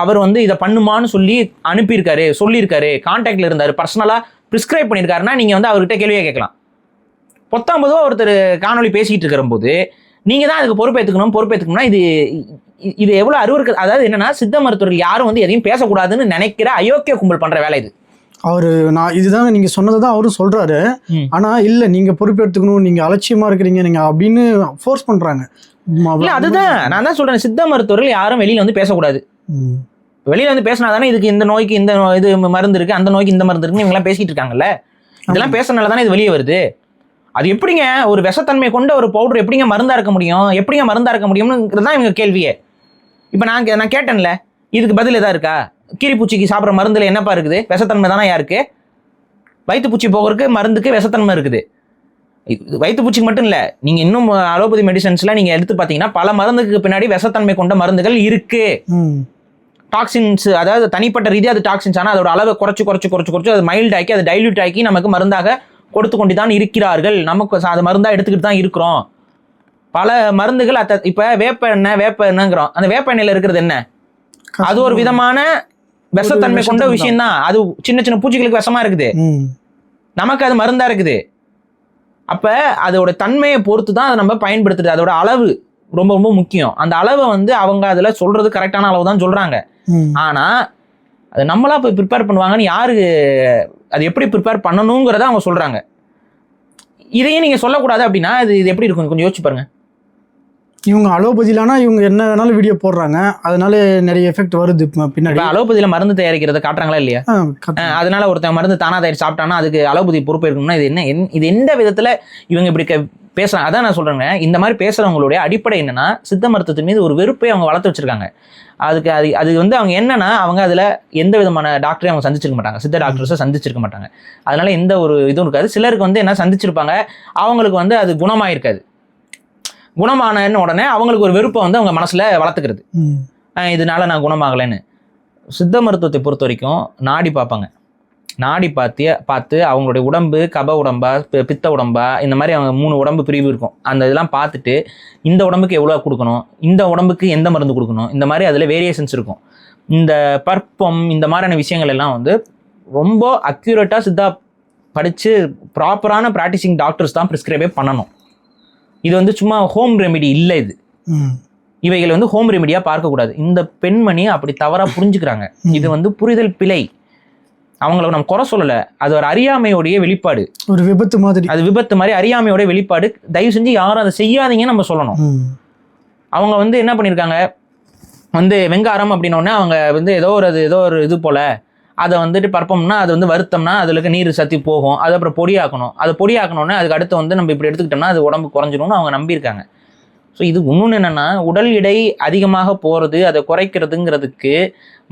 [SPEAKER 2] அவர் வந்து இதை பண்ணுமான்னு சொல்லி அனுப்பியிருக்காரு, சொல்லியிருக்காரு, கான்டாக்டில் இருந்தார், பர்சனலாக ப்ரிஸ்கிரைப் பண்ணியிருக்காருன்னா நீங்கள் வந்து அவர்கிட்ட கேள்வியாக கேட்கலாம். 19 ஒருத்தர் காணொலி பேசிக்கிட்டு இருக்கிற போது நீங்கள் தான் அதுக்கு பொறுப்பேற்றுக்கணும்னா இது எவ்வளோ அருவருக்கு. அதாவது என்னன்னா, சித்த மருத்துவர்கள் யாரும் வந்து எதையும் பேசக்கூடாதுன்னு நினைக்கிற அயோக்கிய கும்பல் பண்ணுற வேலை இது.
[SPEAKER 1] அவரு நான் இதுதாங்க நீங்க சொன்னதை தான் அவரும் சொல்றாரு.
[SPEAKER 2] ம்.
[SPEAKER 1] ஆனா இல்ல நீங்க பொறுப்பெடுத்துக்கணும், நீங்க அலட்சியமா இருக்கிறீங்க நீங்க அப்படின்னு ஃபோர்ஸ் பண்றாங்க.
[SPEAKER 2] இல்ல அதுதான் நான் தான் சொல்றேன், சித்த மருத்துவர்கள் யாரும் வெளியில வந்து பேசக்கூடாது.
[SPEAKER 1] ம்.
[SPEAKER 2] வெளியில வந்து பேசினா தானே இதுக்கு இந்த நோய்க்கு இந்த இது மருந்து இருக்கு, அந்த நோய்க்கு இந்த மருந்து இருக்குன்னு இவங்கெல்லாம் பேசிட்டு இருக்காங்கல்ல. இதெல்லாம் பேசுறதுனால தானே இது வெளியே வருது. அது எப்படிங்க ஒரு விஷத்தன்மை கொண்ட ஒரு பவுடர் எப்படிங்க மருந்தா இருக்க முடியும், எப்படிங்க மருந்தா இருக்க முடியும்ங்கிறது தான் இவங்க கேள்வியே. இப்போ நான் கேட்டேன்ல, இதுக்கு பதில் எதா இருக்கா? கீரிப்பூச்சிக்கு சாப்பிட்ற மருந்துல என்னப்பா இருக்குது? விஷத்தன்மை தானே யாருக்கு? வயிற்றுப்பூச்சி போகிறதுக்கு மருந்துக்கு விஷத்தன்மை இருக்குது. வயிற்றுப்பூச்சிக்கு மட்டும் இல்லை, நீங்கள் இன்னும் அலோபதி மெடிசன்ஸ்லாம் நீங்கள் எடுத்து பார்த்தீங்கன்னா பல மருந்துக்கு பின்னாடி விஷத்தன்மை கொண்ட மருந்துகள் இருக்கு. டாக்ஸின்ஸ், அதாவது தனிப்பட்ட ரீதியாக அது டாக்ஸின்ஸ், ஆனால் அதோட அளவை குறைச்சு அது மைல்ட் ஆக்கி அதை டைல்யூட் ஆக்கி நமக்கு மருந்தாக கொடுத்து கொண்டு தான் இருக்கிறார்கள். நமக்கு அது மருந்தாக எடுத்துக்கிட்டு தான் இருக்கிறோம். பல மருந்துகள் இப்போ வேப்ப எண்ணெய்ங்கிறோம். அந்த வேப்ப எண்ணெயில் இருக்கிறது என்ன? அது ஒரு விதமான விஷத்தன்மை கொண்ட விஷயம் தான். அது சின்ன சின்ன பூச்சிகளுக்கு விஷமா இருக்குது, நமக்கு அது மருந்தா இருக்குது. அப்ப அதோட தன்மையை பொறுத்து தான் அதை நம்ம பயன்படுத்துறது. அதோட அளவு ரொம்ப ரொம்ப முக்கியம். அந்த அளவை வந்து அவங்க அதுல சொல்றது கரெக்டான அளவு தான் சொல்றாங்க. ஆனா அது நம்மளா போய் ப்ரிப்பேர் பண்ணுவாங்கன்னு யாரு அது எப்படி ப்ரிப்பேர் பண்ணணுங்கிறத அவங்க சொல்றாங்க. இதையும் நீங்க சொல்லக்கூடாது அப்படின்னா இது எப்படி இருக்கும் கொஞ்சம் யோசிச்சு பாருங்க.
[SPEAKER 1] இவங்க அலோபதியிலானா இவங்க என்ன வேணாலும் வீடியோ போடுறாங்க, அதனால நிறைய எஃபெக்ட் வருது பின்னாடி.
[SPEAKER 2] அலோபதியில மருந்து தயாரிக்கிறத காட்டுறாங்களா இல்லையா? அதனால ஒருத்தன் மருந்து தானா தயாரிச்சு சாப்பிட்டானா அதுக்கு அலோபதி பொறுப்பு இருக்கணும்னா இது எந்த விதத்துல இவங்க இப்படி பேசுறாங்க? அதான் நான் சொல்றேங்க, இந்த மாதிரி பேசுறவங்களுடைய அடிப்படை என்னன்னா சித்த மருத்துவத்தின் மீது ஒரு வெறுப்பை அவங்க வளர்த்து வச்சிருக்காங்க. அது வந்து அவங்க என்னன்னா அவங்க அதுல எந்த விதமான டாக்டரையும் அவங்க சந்திச்சிருக்க மாட்டாங்க, சித்த டாக்டர்ஸை சந்திச்சிருக்க மாட்டாங்க. அதனால எந்த ஒரு இதுவும் இருக்காது. சிலருக்கு வந்து என்ன சந்திச்சிருப்பாங்க, அவங்களுக்கு வந்து அது குணமாயிருக்காது. குணமான உடனே அவங்களுக்கு ஒரு வெறுப்பை வந்து அவங்க மனசுல வளர்த்துக்கிறது, இதனால நான் குணமாகலைன்னு. சித்த மருத்துவத்தை பொறுத்த வரைக்கும் நாடி பார்ப்பாங்க. நாடி பார்த்து அவங்களுடைய உடம்பு கப உடம்பா பித்த உடம்பா இந்த மாதிரி அவங்க 3 உடம்பு பிரிவு இருக்கும். அந்த இதெல்லாம் பார்த்துட்டு இந்த உடம்புக்கு எவ்வளோ கொடுக்கணும், இந்த உடம்புக்கு எந்த மருந்து கொடுக்கணும், இந்த மாதிரி அதில் வேரியேஷன்ஸ் இருக்கும். இந்த பற்பம் இந்த மாதிரியான விஷயங்கள் எல்லாம் வந்து ரொம்ப அக்யூரேட்டாக சித்தா படித்து ப்ராப்பரான ப்ராக்டிசிங் டாக்டர்ஸ் தான் ப்ரிஸ்கிரைபே பண்ணணும். இது வந்து சும்மா ஹோம் ரெமெடி இல்லை. இவைகளை வந்து ஹோம் ரெமெடியா பார்க்கக்கூடாது. இந்த பெண்மணி அப்படி தவறா புரிஞ்சுக்கிறாங்க. இது வந்து புரிதல் பிழை. அவங்கள நம்ம குறை சொல்லலை, அது ஒரு அறியாமையோடைய வெளிப்பாடு,
[SPEAKER 1] ஒரு விபத்து மாதிரி. அது
[SPEAKER 2] விபத்து மாதிரி அறியாமையோட வெளிப்பாடு. தயவு செஞ்சு யாரும் அதை செய்யாதீங்கன்னு நம்ம சொல்லணும். அவங்க வந்து என்ன பண்ணியிருக்காங்க, வந்து வெங்காரம் அப்படின்னோடனே அவங்க வந்து ஏதோ ஒரு இது போல அதை வந்துட்டு பற்பம்னா அது வந்து வருத்தம்னா அதில் இருக்க நீர் சத்தி போகும், அது அப்புறம் பொடியாக்கணும். அதை பொடியாக்கணுன்னே அதுக்கு அடுத்து வந்து நம்ம இப்படி எடுத்துக்கிட்டோம்னா அது உடம்பு குறைஞ்சிடும்னு அவங்க நம்பியிருக்காங்க. ஸோ இது இன்னொன்று என்னென்னா, உடல் எடை அதிகமாக போகிறது அதை குறைக்கிறதுங்கிறதுக்கு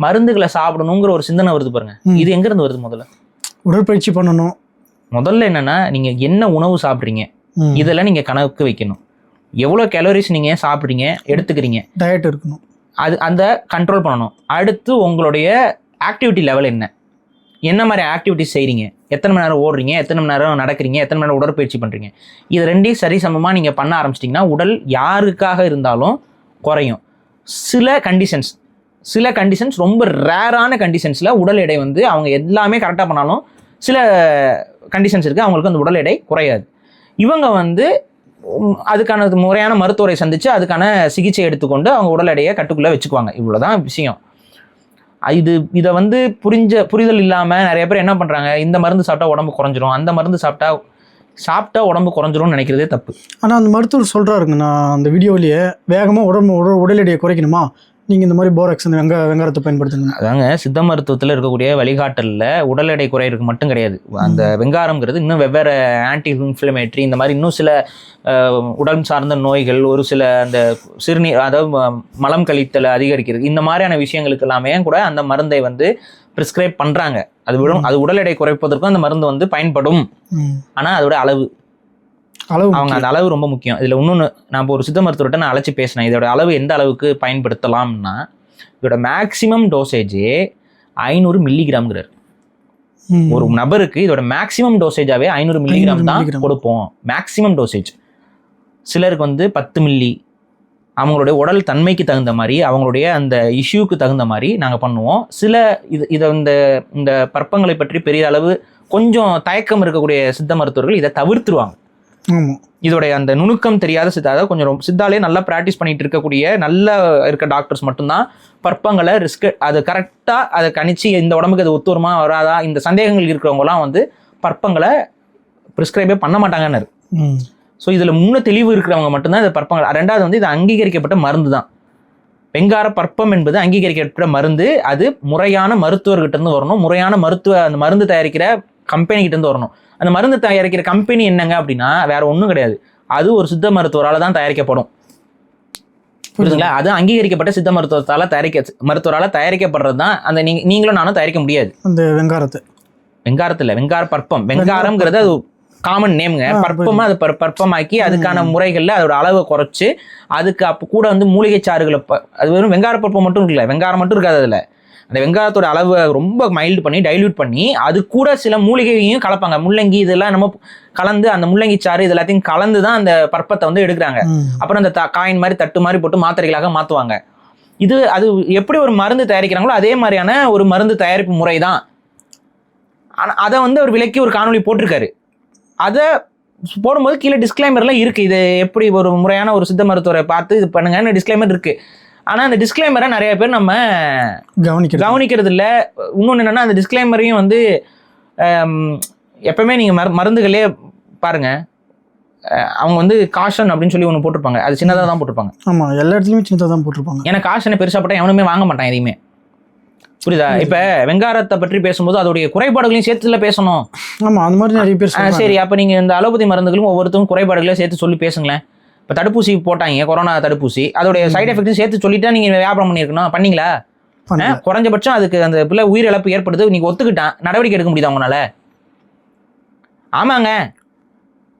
[SPEAKER 2] மருந்துகளை சாப்பிடணுங்கிற ஒரு சிந்தனை வருது பாருங்க. இது எங்கேருந்து வருது? முதல்ல
[SPEAKER 1] உடற்பயிற்சி பண்ணணும்.
[SPEAKER 2] முதல்ல என்னென்னா, நீங்கள் என்ன உணவு சாப்பிட்றீங்க இதெல்லாம் நீங்கள் கணக்கு வைக்கணும். எவ்வளோ கேலரிஸ் நீங்கள் சாப்பிட்றீங்க எடுத்துக்கிறீங்க,
[SPEAKER 1] டயட் இருக்கணும்,
[SPEAKER 2] அந்த கண்ட்ரோல் பண்ணணும். அடுத்து உங்களுடைய ஆக்டிவிட்டி லெவல் என்ன மாதிரி ஆக்டிவிட்டிஸ் செய்கிறீங்க, எத்தனை மணி நேரம் ஓடுறீங்க, எத்தனை மணி நேரம் நடக்கிறீங்க, எத்தனை மணி நேரம் உடற்பயிற்சி பண்ணுறீங்க, இது ரெண்டையும் சரிசமமாக நீங்கள் பண்ண ஆரம்பிச்சிட்டிங்கன்னா உடல் யாருக்காக இருந்தாலும் குறையும். சில கண்டிஷன்ஸ் ரொம்ப ரேரான கண்டிஷன்ஸில் உடல் எடை வந்து அவங்க எல்லாமே கரெக்டாக பண்ணாலும் சில கண்டிஷன்ஸ் இருக்குது, அவங்களுக்கு அந்த உடல் எடை குறையாது. இவங்க வந்து அதுக்கான முறையான மருத்துவரை சந்தித்து அதுக்கான சிகிச்சை எடுத்துக்கொண்டு அவங்க உடல் எடையை கட்டுக்குள்ளே வச்சுக்குவாங்க. இவ்வளோதான் விஷயம். இதை வந்து புரிதல் இல்லாமல் நிறைய பேர் என்ன பண்ணுறாங்க, இந்த மருந்து சாப்பிட்டா உடம்பு குறைஞ்சிரும், அந்த மருந்து சாப்பிட்டா உடம்பு குறைஞ்சிரும்னு நினைக்கிறதே தப்பு.
[SPEAKER 1] ஆனால் அந்த மருத்துவர் சொல்கிறாருங்க, நான் அந்த வீடியோவிலேயே வேகமாக உடல் எடையை குறைக்கணுமா, நீங்கள் இந்த மாதிரி போராக்ஸ் வெங்காரத்தை பயன்படுத்துங்க.
[SPEAKER 2] அதாங்க சித்த மருத்துவத்தில் இருக்கக்கூடிய வழிகாட்டலில் உடல் எடை குறையிறதுக்கு மட்டும் கிடையாது. அந்த வெங்காரம்ங்கிறது இன்னும் வெவ்வேறு ஆன்டி இன்ஃப்ளமேட்டரி இந்த மாதிரி இன்னும் சில உடல் சார்ந்த நோய்கள், ஒரு சில அந்த சிறுநீர் அதாவது மலம் கழித்தலை அதிகரிக்கிறது, இந்த மாதிரியான விஷயங்களுக்கு எல்லாமே கூட அந்த மருந்தை வந்து ப்ரிஸ்கிரைப் பண்ணுறாங்க. அது உடல் எடை குறைப்பதற்கும் அந்த மருந்து வந்து பயன்படும். ஆனால் அதோட அவங்க அந்த அளவு ரொம்ப முக்கியம். இதில் இன்னொன்று, நான் இப்போ ஒரு சித்த மருத்துவர்கிட்ட நான் அழைச்சி பேசினேன், இதோட அளவு எந்த அளவுக்கு பயன்படுத்தலாம்னா, இதோட மேக்சிமம் டோசேஜே 500 மில்லிகிராம்ங்கிறார். ஒரு நபருக்கு இதோட மேக்சிமம் டோசேஜாவே 500 மில்லிகிராம் தான் கொடுப்போம், மேக்சிமம் டோசேஜ். சிலருக்கு வந்து 10 மில்லி, அவங்களுடைய உடல் தன்மைக்கு தகுந்த மாதிரி அவங்களுடைய அந்த இஷ்யூக்கு தகுந்த மாதிரி நாங்கள் பண்ணுவோம். இதை இந்த பற்பங்களை பற்றி பெரிய அளவு கொஞ்சம் தயக்கம் இருக்கக்கூடிய சித்த மருத்துவர்கள் இதை தவிர்த்துருவாங்க.
[SPEAKER 1] ஆமாம்.
[SPEAKER 2] இதோடைய அந்த நுணுக்கம் தெரியாத சித்தா, அதாவது கொஞ்சம் சித்தாலே நல்லா ப்ராக்டிஸ் பண்ணிட்டு இருக்கக்கூடிய நல்ல இருக்க டாக்டர்ஸ் மட்டும்தான் பற்பங்களை அது கரெக்டாக அதை கணிச்சு இந்த உடம்புக்கு அது ஒத்து வருமா வராதா இந்த சந்தேகங்கள் இருக்கிறவங்கலாம் வந்து பற்பங்களை ப்ரிஸ்கிரைபே பண்ண மாட்டாங்கன்னு. ஸோ இதில் தெளிவு இருக்கிறவங்க மட்டும்தான் இந்த பற்பங்கள். ரெண்டாவது வந்து இது அங்கீகரிக்கப்பட்ட மருந்து தான். வெங்கார பற்பம் என்பது அங்கீகரிக்கப்பட்ட மருந்து. அது முறையான மருத்துவர்கிட்ட இருந்து வரணும், முறையான அந்த மருந்து தயாரிக்கிற கம்பெனிகிட்ட இருந்து வரணும். அந்த மருந்து தயாரிக்கிற கம்பெனி என்னங்க அப்படின்னா வேற ஒன்றும் கிடையாது, அது ஒரு சித்த மருத்துவரால் தான் தயாரிக்கப்படும். புரியுதுங்களா? அது அங்கீகரிக்கப்பட்ட சித்த மருத்துவரால் தயாரிக்கப்படுறது தான். அந்த நீங்களும் நானும் தயாரிக்க முடியாது அந்த வெங்காரத்தில் வெங்கார பற்பம். வெங்காரம்ங்கிறது அது காமன் நேம்ங்க. பற்பமா அது பற்பமாக்கி அதுக்கான முறைகளில் அதோட அளவை குறைச்சு அதுக்கு அப்போ கூட வந்து மூலிகை சாறுகளை அது வெறும் வெங்கார பற்பம் மட்டும் இருக்குல்ல, வெங்காரம் மட்டும் இருக்காது. அதில் அந்த வெங்காரத்தோட அளவை ரொம்ப மைல்டு பண்ணி டைல்யூட் பண்ணி அது கூட சில மூலிகையும் கலப்பாங்க. முள்ளங்கி இதெல்லாம் நம்ம கலந்து அந்த முள்ளங்கி சாறு இது எல்லாத்தையும் கலந்து தான் அந்த பற்பத்தை வந்து எடுக்கிறாங்க. அப்புறம் அந்த காயின் மாதிரி தட்டு மாதிரி போட்டு மாத்திரைகளாக மாற்றுவாங்க. அது எப்படி ஒரு மருந்து தயாரிக்கிறாங்களோ அதே மாதிரியான ஒரு மருந்து தயாரிப்பு முறை தான். ஆனால் அதை வந்து அவர் விலக்கி ஒரு காணொலி போட்டிருக்காரு. அதை போடும்போது கீழே டிஸ்க்ளைமர்லாம் இருக்குது, இது எப்படி ஒரு முறையான ஒரு சித்த மருத்துவரை பார்த்து இது பண்ணுங்கன்னு டிஸ்க்ளைமர் இருக்குது. ஆனால் அந்த டிஸ்க்ளைமரை நிறைய பேர் நம்ம கவனிக்கிறது இல்லை. இன்னொன்று என்னென்னா அந்த டிஸ்க்ளைமரையும் வந்து எப்பவுமே நீங்கள் மருந்துகளே பாருங்கள், அவங்க வந்து காஷன் அப்படின்னு சொல்லி ஒன்று போட்டிருப்பாங்க, அது சின்னதாக தான் போட்டிருப்பாங்க.
[SPEAKER 1] ஆமாம், எல்லா இடத்துலையுமே சின்னதாக தான் போட்டிருப்பாங்க. ஏன்னா
[SPEAKER 2] காஷனை பெருசாக போட்டால் எவனுமே வாங்க மாட்டான் எதையுமே. புரியுதா? இப்போ வெங்காரத்தை பற்றி பேசும்போது அதோடைய குறைபாடுகளையும் சேர்த்துல பேசணும்.
[SPEAKER 1] ஆமாம், அந்த மாதிரி நிறைய பேர்.
[SPEAKER 2] சரி, அப்போ நீங்கள் இந்த அலோபதி மருந்துகளும் ஒவ்வொருத்தரும் குறைபாடுகளையும் சேர்த்து சொல்லி பேசுங்களேன். இப்போ தடுப்பூசி போட்டாங்க, கொரோனா தடுப்பூசி, அதோடைய சைடு எஃபெக்ட்டும் சேர்த்து சொல்லிட்டா நீங்கள் வியாபாரம் பண்ணியிருக்கணும். பண்ணீங்களா? குறைஞ்சபட்சம் அதுக்கு அந்த பிள்ளை உயிரிழப்பு ஏற்படுது, நீங்கள் ஒத்துக்கிட்டான், நடவடிக்கை எடுக்க முடியுதா உங்களால? ஆமாங்க,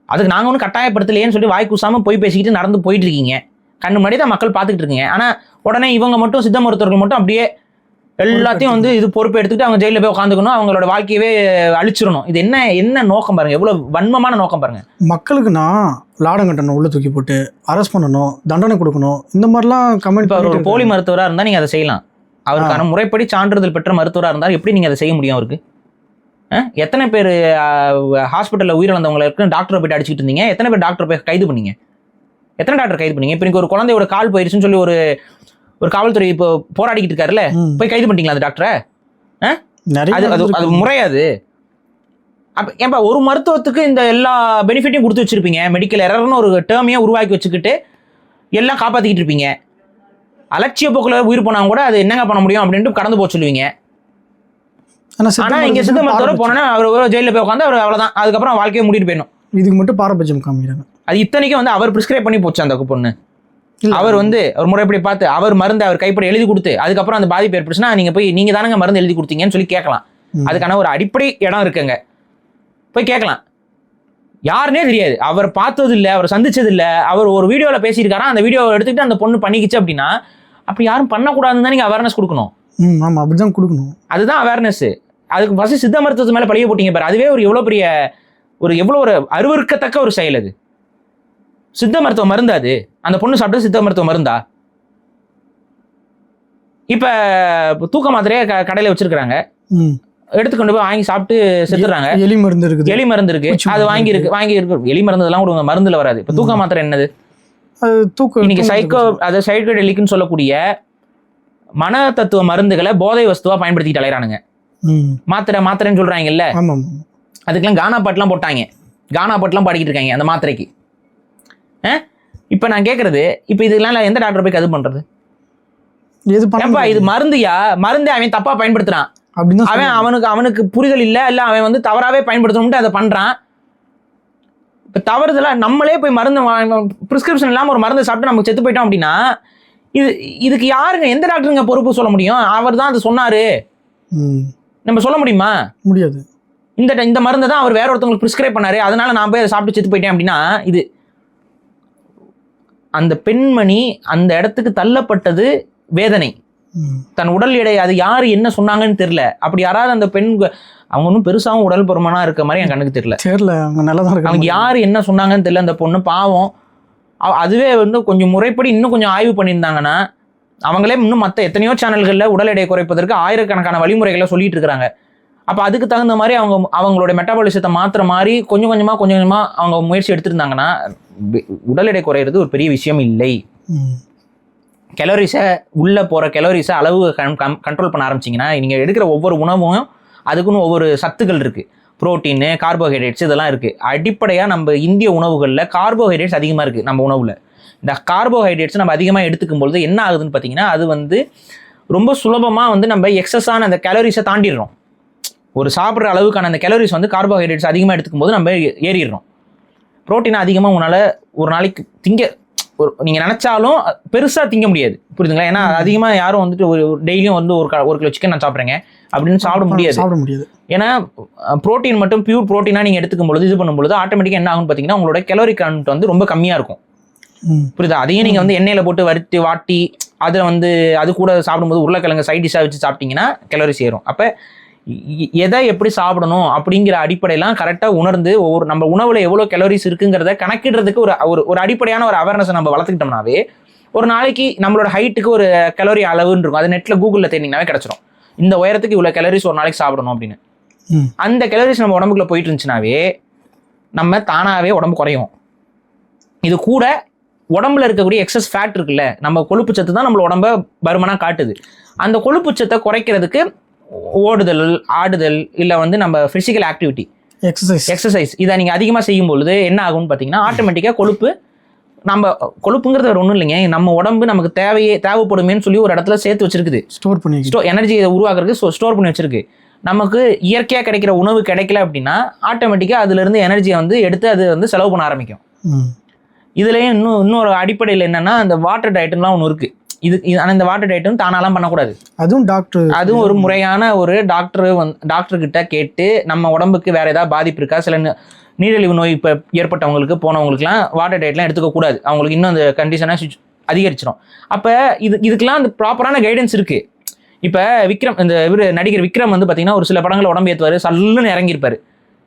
[SPEAKER 2] அதுக்கு நாங்கள் ஒன்றும் கட்டாயப்படுத்தலையேன்னு சொல்லி வாய் கூசாமல் போய் பேசிக்கிட்டு நடந்து போயிட்டு இருக்கீங்க. கண்ணு முன்னாடி தான் மக்கள் பார்த்துக்கிட்டு இருக்கீங்க. ஆனால் உடனே இவங்க மட்டும் சித்த மருத்துவர்கள் மட்டும் அப்படியே எல்லாத்தையும் வந்து இது பொறுப்பு எடுத்துக்கிட்டு அவங்க ஜெயிலில் போய் உட்காந்துக்கணும், அவங்களோட வாழ்க்கையவே அழிச்சிடணும். இது என்ன நோக்கம் பாருங்க, எவ்வளவு வன்மமான நோக்கம் பாருங்க.
[SPEAKER 1] மக்களுக்கு நான் லாடம் கட்டணும், உள்ள தூக்கி போட்டு அரெஸ்ட் பண்ணணும், தண்டனை கொடுக்கணும், இந்த மாதிரிலாம் கமெண்ட்.
[SPEAKER 2] இப்போ ஒரு போலி மருத்துவராக இருந்தால் நீங்கள் அதை செய்யலாம். அவருக்கான முறைப்படி சான்றிதழ் பெற்ற மருத்துவராக இருந்தால் எப்படி நீங்கள் அதை செய்ய முடியும்? அவருக்கு எத்தனை பேர் ஹாஸ்பிட்டலில் உயிரிழந்தவங்களுக்கு டாக்டரை போய்ட்டு அடிச்சுட்டு இருந்தீங்க? எத்தனை பேர் டாக்டர் போய் கைது பண்ணீங்க? எத்தனை டாக்டர் கைது பண்ணீங்க? இப்போ ஒரு குழந்தையோட கால் போயிடுச்சுன்னு சொல்லி ஒரு காவல்துறை இப்போ போராடிக்கிட்டு இருக்காருல்ல, போய் கைது பண்ணிட்டீங்களா அந்த டாக்டரை? அது முறையாது. அப்போ ஏன்பா ஒரு மருத்துவத்துக்கு இந்த எல்லா பெனிஃபிட்டையும் கொடுத்து வச்சிருப்பீங்க, மெடிக்கல் எரர்னு ஒரு டேர்மையே உருவாக்கி வச்சுக்கிட்டு எல்லாம் காப்பாற்றிக்கிட்டு இருப்பீங்க. அலட்சிய போக்கில் உயிர் போனால் கூட அது என்னங்க பண்ண முடியும் அப்படின்ட்டு கடந்து போக சொல்லுவீங்க. ஆனால் இங்கே சித்த மருத்துவரை போனோன்னா அவர் ஜெயிலில் போய் உட்காந்து அவர் அவ்வளோதான், அதுக்கப்புறம் வாழ்க்கையை முடிட்டு போயிடணும்.
[SPEAKER 1] இதுக்கு மட்டும் பாரபட்சம் காமிக்கிறாங்க.
[SPEAKER 2] அது இத்தனைக்கும் வந்து அவர் ப்ரிஸ்கிரைப் பண்ணி போச்சு அந்த பொண்ணு. அவர் வந்து ஒரு முறைப்படி பார்த்து அவர் மருந்து அவர் கைப்பட எழுதி கொடுத்து அதுக்கப்புறம் அந்த பாதிப்பு ஏற்பட்டுச்சுன்னா நீங்கள் தானங்க மருந்து எழுதி கொடுத்தீங்கன்னு சொல்லி கேட்கலாம். அதுக்கான ஒரு அடிப்படை இடம் இருக்குங்க, போய் கேட்கலாம். யாருன்னே தெரியாது, அவர் பார்த்தது இல்லை, அவர் சந்திச்சது இல்லை, அவர் ஒரு வீடியோவில் பேசியிருக்காரா, அந்த வீடியோவை எடுத்துக்கிட்டு அந்த பொண்ணு பண்ணிக்கிச்சு அப்படின்னா அப்படி யாரும் பண்ணக்கூடாதுன்னு தான் நீங்கள் அவேர்னஸ் கொடுக்கணும்.
[SPEAKER 1] ஆமாம், அப்படிதான் கொடுக்கணும். அதுதான்
[SPEAKER 2] அவேர்னஸ். அதுக்கு ஃபர்ஸ்ட் சித்த மருத்துவத்து மேலே பழிய போட்டீங்க பாரு, அதுவே எவ்வளோ ஒரு அருவருக்கத்தக்க ஒரு செயல். அது சித்த மருத்துவ மருந்து, அது அந்த பொண்ணு சாப்பிட்டு சித்த மருத்துவ மருந்தா? இப்ப தூக்க மாத்திரையே கடையில வச்சிருக்காங்க, எடுத்துக்கொண்டு போய் வாங்கி சாப்பிட்டு செத்துறாங்க.
[SPEAKER 1] எலி மருந்து இருக்கு,
[SPEAKER 2] அது வாங்கி இருக்கு. எலி மருந்து எல்லாம் கூட மருந்துல வராது. இப்ப தூக்க மாத்திரை என்னது? இன்னைக்கு சைக்கோடெலிக்னு சொல்லக்கூடிய மன தத்துவ மருந்துகளை போதை வஸ்துவா பயன்படுத்திட்டு அலையறானுங்க. மாத்திரைன்னு சொல்றாங்கல்ல, அதுக்கெல்லாம் கானா பாட்டுலாம் போட்டாங்க, கானா பாட்டுலாம் பாடிக்கிட்டு இருக்காங்க அந்த மாத்திரைக்கு. இப்ப நான் கேட்கறது, இப்ப இதெல்லாம் எந்த டாக்டர் போய் அது பண்றது? இது மருந்துயா? மருந்தே அவன் தப்பா பயன்படுத்துறான், அவனுக்கு புரிதல் இல்ல அவன் வந்து தவறாவே பயன்படுத்தணும்னு அதை பண்றான். இப்ப தவறுதலா நம்மளே போய் மருந்து பிரிஸ்கிரிப்ஷன் இல்லாம ஒரு மருந்து சாப்பிட்டு நமக்கு செத்து போயிட்டோம் அப்படின்னா இதுக்கு யாருங்க, எந்த டாக்டருங்க பொறுப்பு சொல்ல முடியும்? அவர் தான் அது சொன்னாரு, நம்ம சொல்ல முடியுமா?
[SPEAKER 1] முடியாது.
[SPEAKER 2] இந்த மருந்தை தான் அவர் வேற ஒருத்தவங்களுக்கு பிரிஸ்கிரைப் பண்ணாரு, அதனால நான் போய் அதை சாப்பிட்டு செத்து போயிட்டேன் அப்படின்னா இது அந்த பெண்மணி அந்த இடத்துக்கு தள்ளப்பட்டது வேதனை, தன் உடல் எடை, அது யாரு என்ன சொன்னாங்கன்னு தெரியல. அப்படி யாராவது அந்த பெண், அவங்க ஒன்றும் பெருசாகவும் உடல் பருமனா இருக்க மாதிரி என் கண்ணுக்கு தெரியல. அவங்க யாரு என்ன சொன்னாங்கன்னு தெரியல. அந்த பொண்ணு பாவம், அதுவே வந்து கொஞ்சம் முறைப்படி இன்னும் கொஞ்சம் ஆய்வு பண்ணியிருந்தாங்கன்னா, அவங்களே இன்னும் மற்ற எத்தனையோ சேனல்களில் உடல் எடையை குறைப்பதற்கு ஆயிரக்கணக்கான வழிமுறைகளை சொல்லிட்டு இருக்கிறாங்க. அப்போ அதுக்கு தகுந்த மாதிரி அவங்களோட மெட்டாபாலிசத்தை மாற்றுற மாதிரி கொஞ்சம் கொஞ்சமாக அவங்க முயற்சி எடுத்திருந்தாங்கன்னா உடல் எடை குறையிறது ஒரு பெரிய விஷயம் இல்லை. கலோரிஸை உள்ளே போகிற கலோரிஸை அளவு கண்ட்ரோல் பண்ண ஆரம்பிச்சிங்கன்னா நீங்கள் எடுக்கிற ஒவ்வொரு உணவும் அதுக்குன்னு ஒவ்வொரு சத்துக்கள் இருக்குது. புரோட்டீனு, கார்போஹைட்ரேட்ஸ் இதெல்லாம் இருக்குது. அடிப்படையாக நம்ம இந்திய உணவுகளில் கார்போஹைட்ரேட்ஸ் அதிகமாக இருக்குது. நம்ம உணவில் இந்த கார்போஹைட்ரேட்ஸ் நம்ம அதிகமாக எடுத்துக்கும் பொழுது என்ன ஆகுதுன்னு பார்த்தீங்கன்னா அது வந்து ரொம்ப சுலபமாக வந்து நம்ம எக்ஸஸான அந்த கேலரிஸை தாண்டிடுறோம். ஒரு சாப்பிட்ற அளவுக்கான அந்த கேலரிஸ் வந்து கார்போஹைட்ரேட்ஸ் அதிகமாக எடுத்துக்கும் போது நம்ம ஏறிடுறோம். புரோட்டீனை அதிகமாக உங்களால் ஒரு நாளைக்கு நீங்கள் நினச்சாலும் பெருசாக திங்க முடியாது, புரியுதுங்களா? ஏன்னா அதிகமாக யாரும் வந்துட்டு ஒரு டெய்லியும் வந்து ஒரு கிலோ சிக்கன் நான் சாப்பிட்றேங்க அப்படின்னு சாப்பிட முடியாது. ஏன்னா புரோட்டீன் மட்டும் பியூர் ப்ரோட்டீனாக நீங்கள் எடுத்துக்கும் பொழுது இது பண்ணும்பொழுது ஆட்டோமேட்டிக்காக என்ன ஆகும்னு பார்த்தீங்கன்னா உங்களோட கலோரி கவுண்ட் வந்து ரொம்ப கம்மியாக இருக்கும், புரியுதா? அதையும் நீங்கள் வந்து எண்ணெயில் போட்டு வறுத்து வாட்டி அதில் வந்து அது கூட சாப்பிடும்போது உருளைக்கிழங்கு சைட் டிஷ்ஷாக வச்சு சாப்பிட்டீங்கன்னா கலோரி சேரும். அப்போ எதை எப்படி சாப்பிடணும் அப்படிங்கிற அடிப்படையெல்லாம் கரெக்டாக உணர்ந்து நம்ம உணவில் எவ்வளோ கலோரிஸ் இருக்குங்கிறத கணக்கிடுறதுக்கு ஒரு அடிப்படையான ஒரு அவேர்னஸை நம்ம வளர்த்துக்கிட்டோம்னாவே ஒரு நாளைக்கு நம்மளோட ஹைட்டுக்கு ஒரு கலோரி அளவுன்னு இருக்கும். அது நெட்டில் கூகுளில் தேடிங்கனாவே கிடச்சிரும். இந்த உயரத்துக்கு இவ்வளோ கலோரிஸ் ஒரு நாளைக்கு சாப்பிடணும் அப்படின்னு. அந்த கலோரிஸ் நம்ம உடம்புக்குள்ள போயிட்டு இருந்துச்சுனாவே நம்ம தானாகவே உடம்பு குறையும். இது கூட உடம்புல இருக்கக்கூடிய எக்ஸஸ் ஃபேட் இருக்குல்ல, நம்ம கொழுப்பு சத்து தான் நம்மளோட உடம்ப பருமனாக காட்டுது. அந்த கொழுப்பு சத்தை குறைக்கிறதுக்கு ஓடுதல், ஆடுதல், இல்லை வந்து நம்ம ஃபிசிக்கல் ஆக்டிவிட்டி, எக்ஸசைஸ் இதை நீங்கள் அதிகமாக செய்யும் பொழுது என்ன ஆகும்னு பார்த்தீங்கன்னா ஆட்டோமேட்டிக்காக கொழுப்புங்கிறது ஒன்றும் இல்லைங்க, நம்ம உடம்பு நமக்கு தேவைப்படுமேன்னு சொல்லி ஒரு இடத்துல சேர்த்து வச்சிருக்குது, எனர்ஜியை உருவாக்குறதுக்கு ஸ்டோர் பண்ணி வச்சிருக்கு. நமக்கு இயற்கையாக கிடைக்கிற உணவு கிடைக்கல அப்படின்னா ஆட்டோமேட்டிக்காக அதுலேருந்து எனர்ஜியை வந்து எடுத்து அது வந்து செலவு பண்ண ஆரம்பிக்கும். இதுலேயும் இன்னொரு அடிப்படையில் என்னன்னா அந்த வாட்டர் டயட்லாம் ஒன்று இருக்குது. ஆனால் இந்த வாட்டர் டயட்டும் தானாலாம் பண்ணக்கூடாது. அதுவும் ஒரு முறையான ஒரு டாக்டர்கிட்ட கேட்டு நம்ம உடம்புக்கு வேற ஏதாவது பாதிப்பு இருக்கா, சில நீரிழிவு நோய் இப்போ ஏற்பட்டவங்களுக்கு போனவங்களுக்குலாம் வாட்டர் டயட்லாம் எடுத்துக்கக்கூடாது, அவங்களுக்கு இன்னும் அந்த கண்டிஷனை அதிகரிச்சிடும். அப்போ இதுக்கெல்லாம் அந்த ப்ராப்பரான கைடன்ஸ் இருக்குது. இப்போ நடிகர் விக்ரம் வந்து பார்த்தீங்கன்னா ஒரு சில படங்களை உடம்பு ஏற்றுவார், சல்லுன்னு இறங்கியிருப்பார்.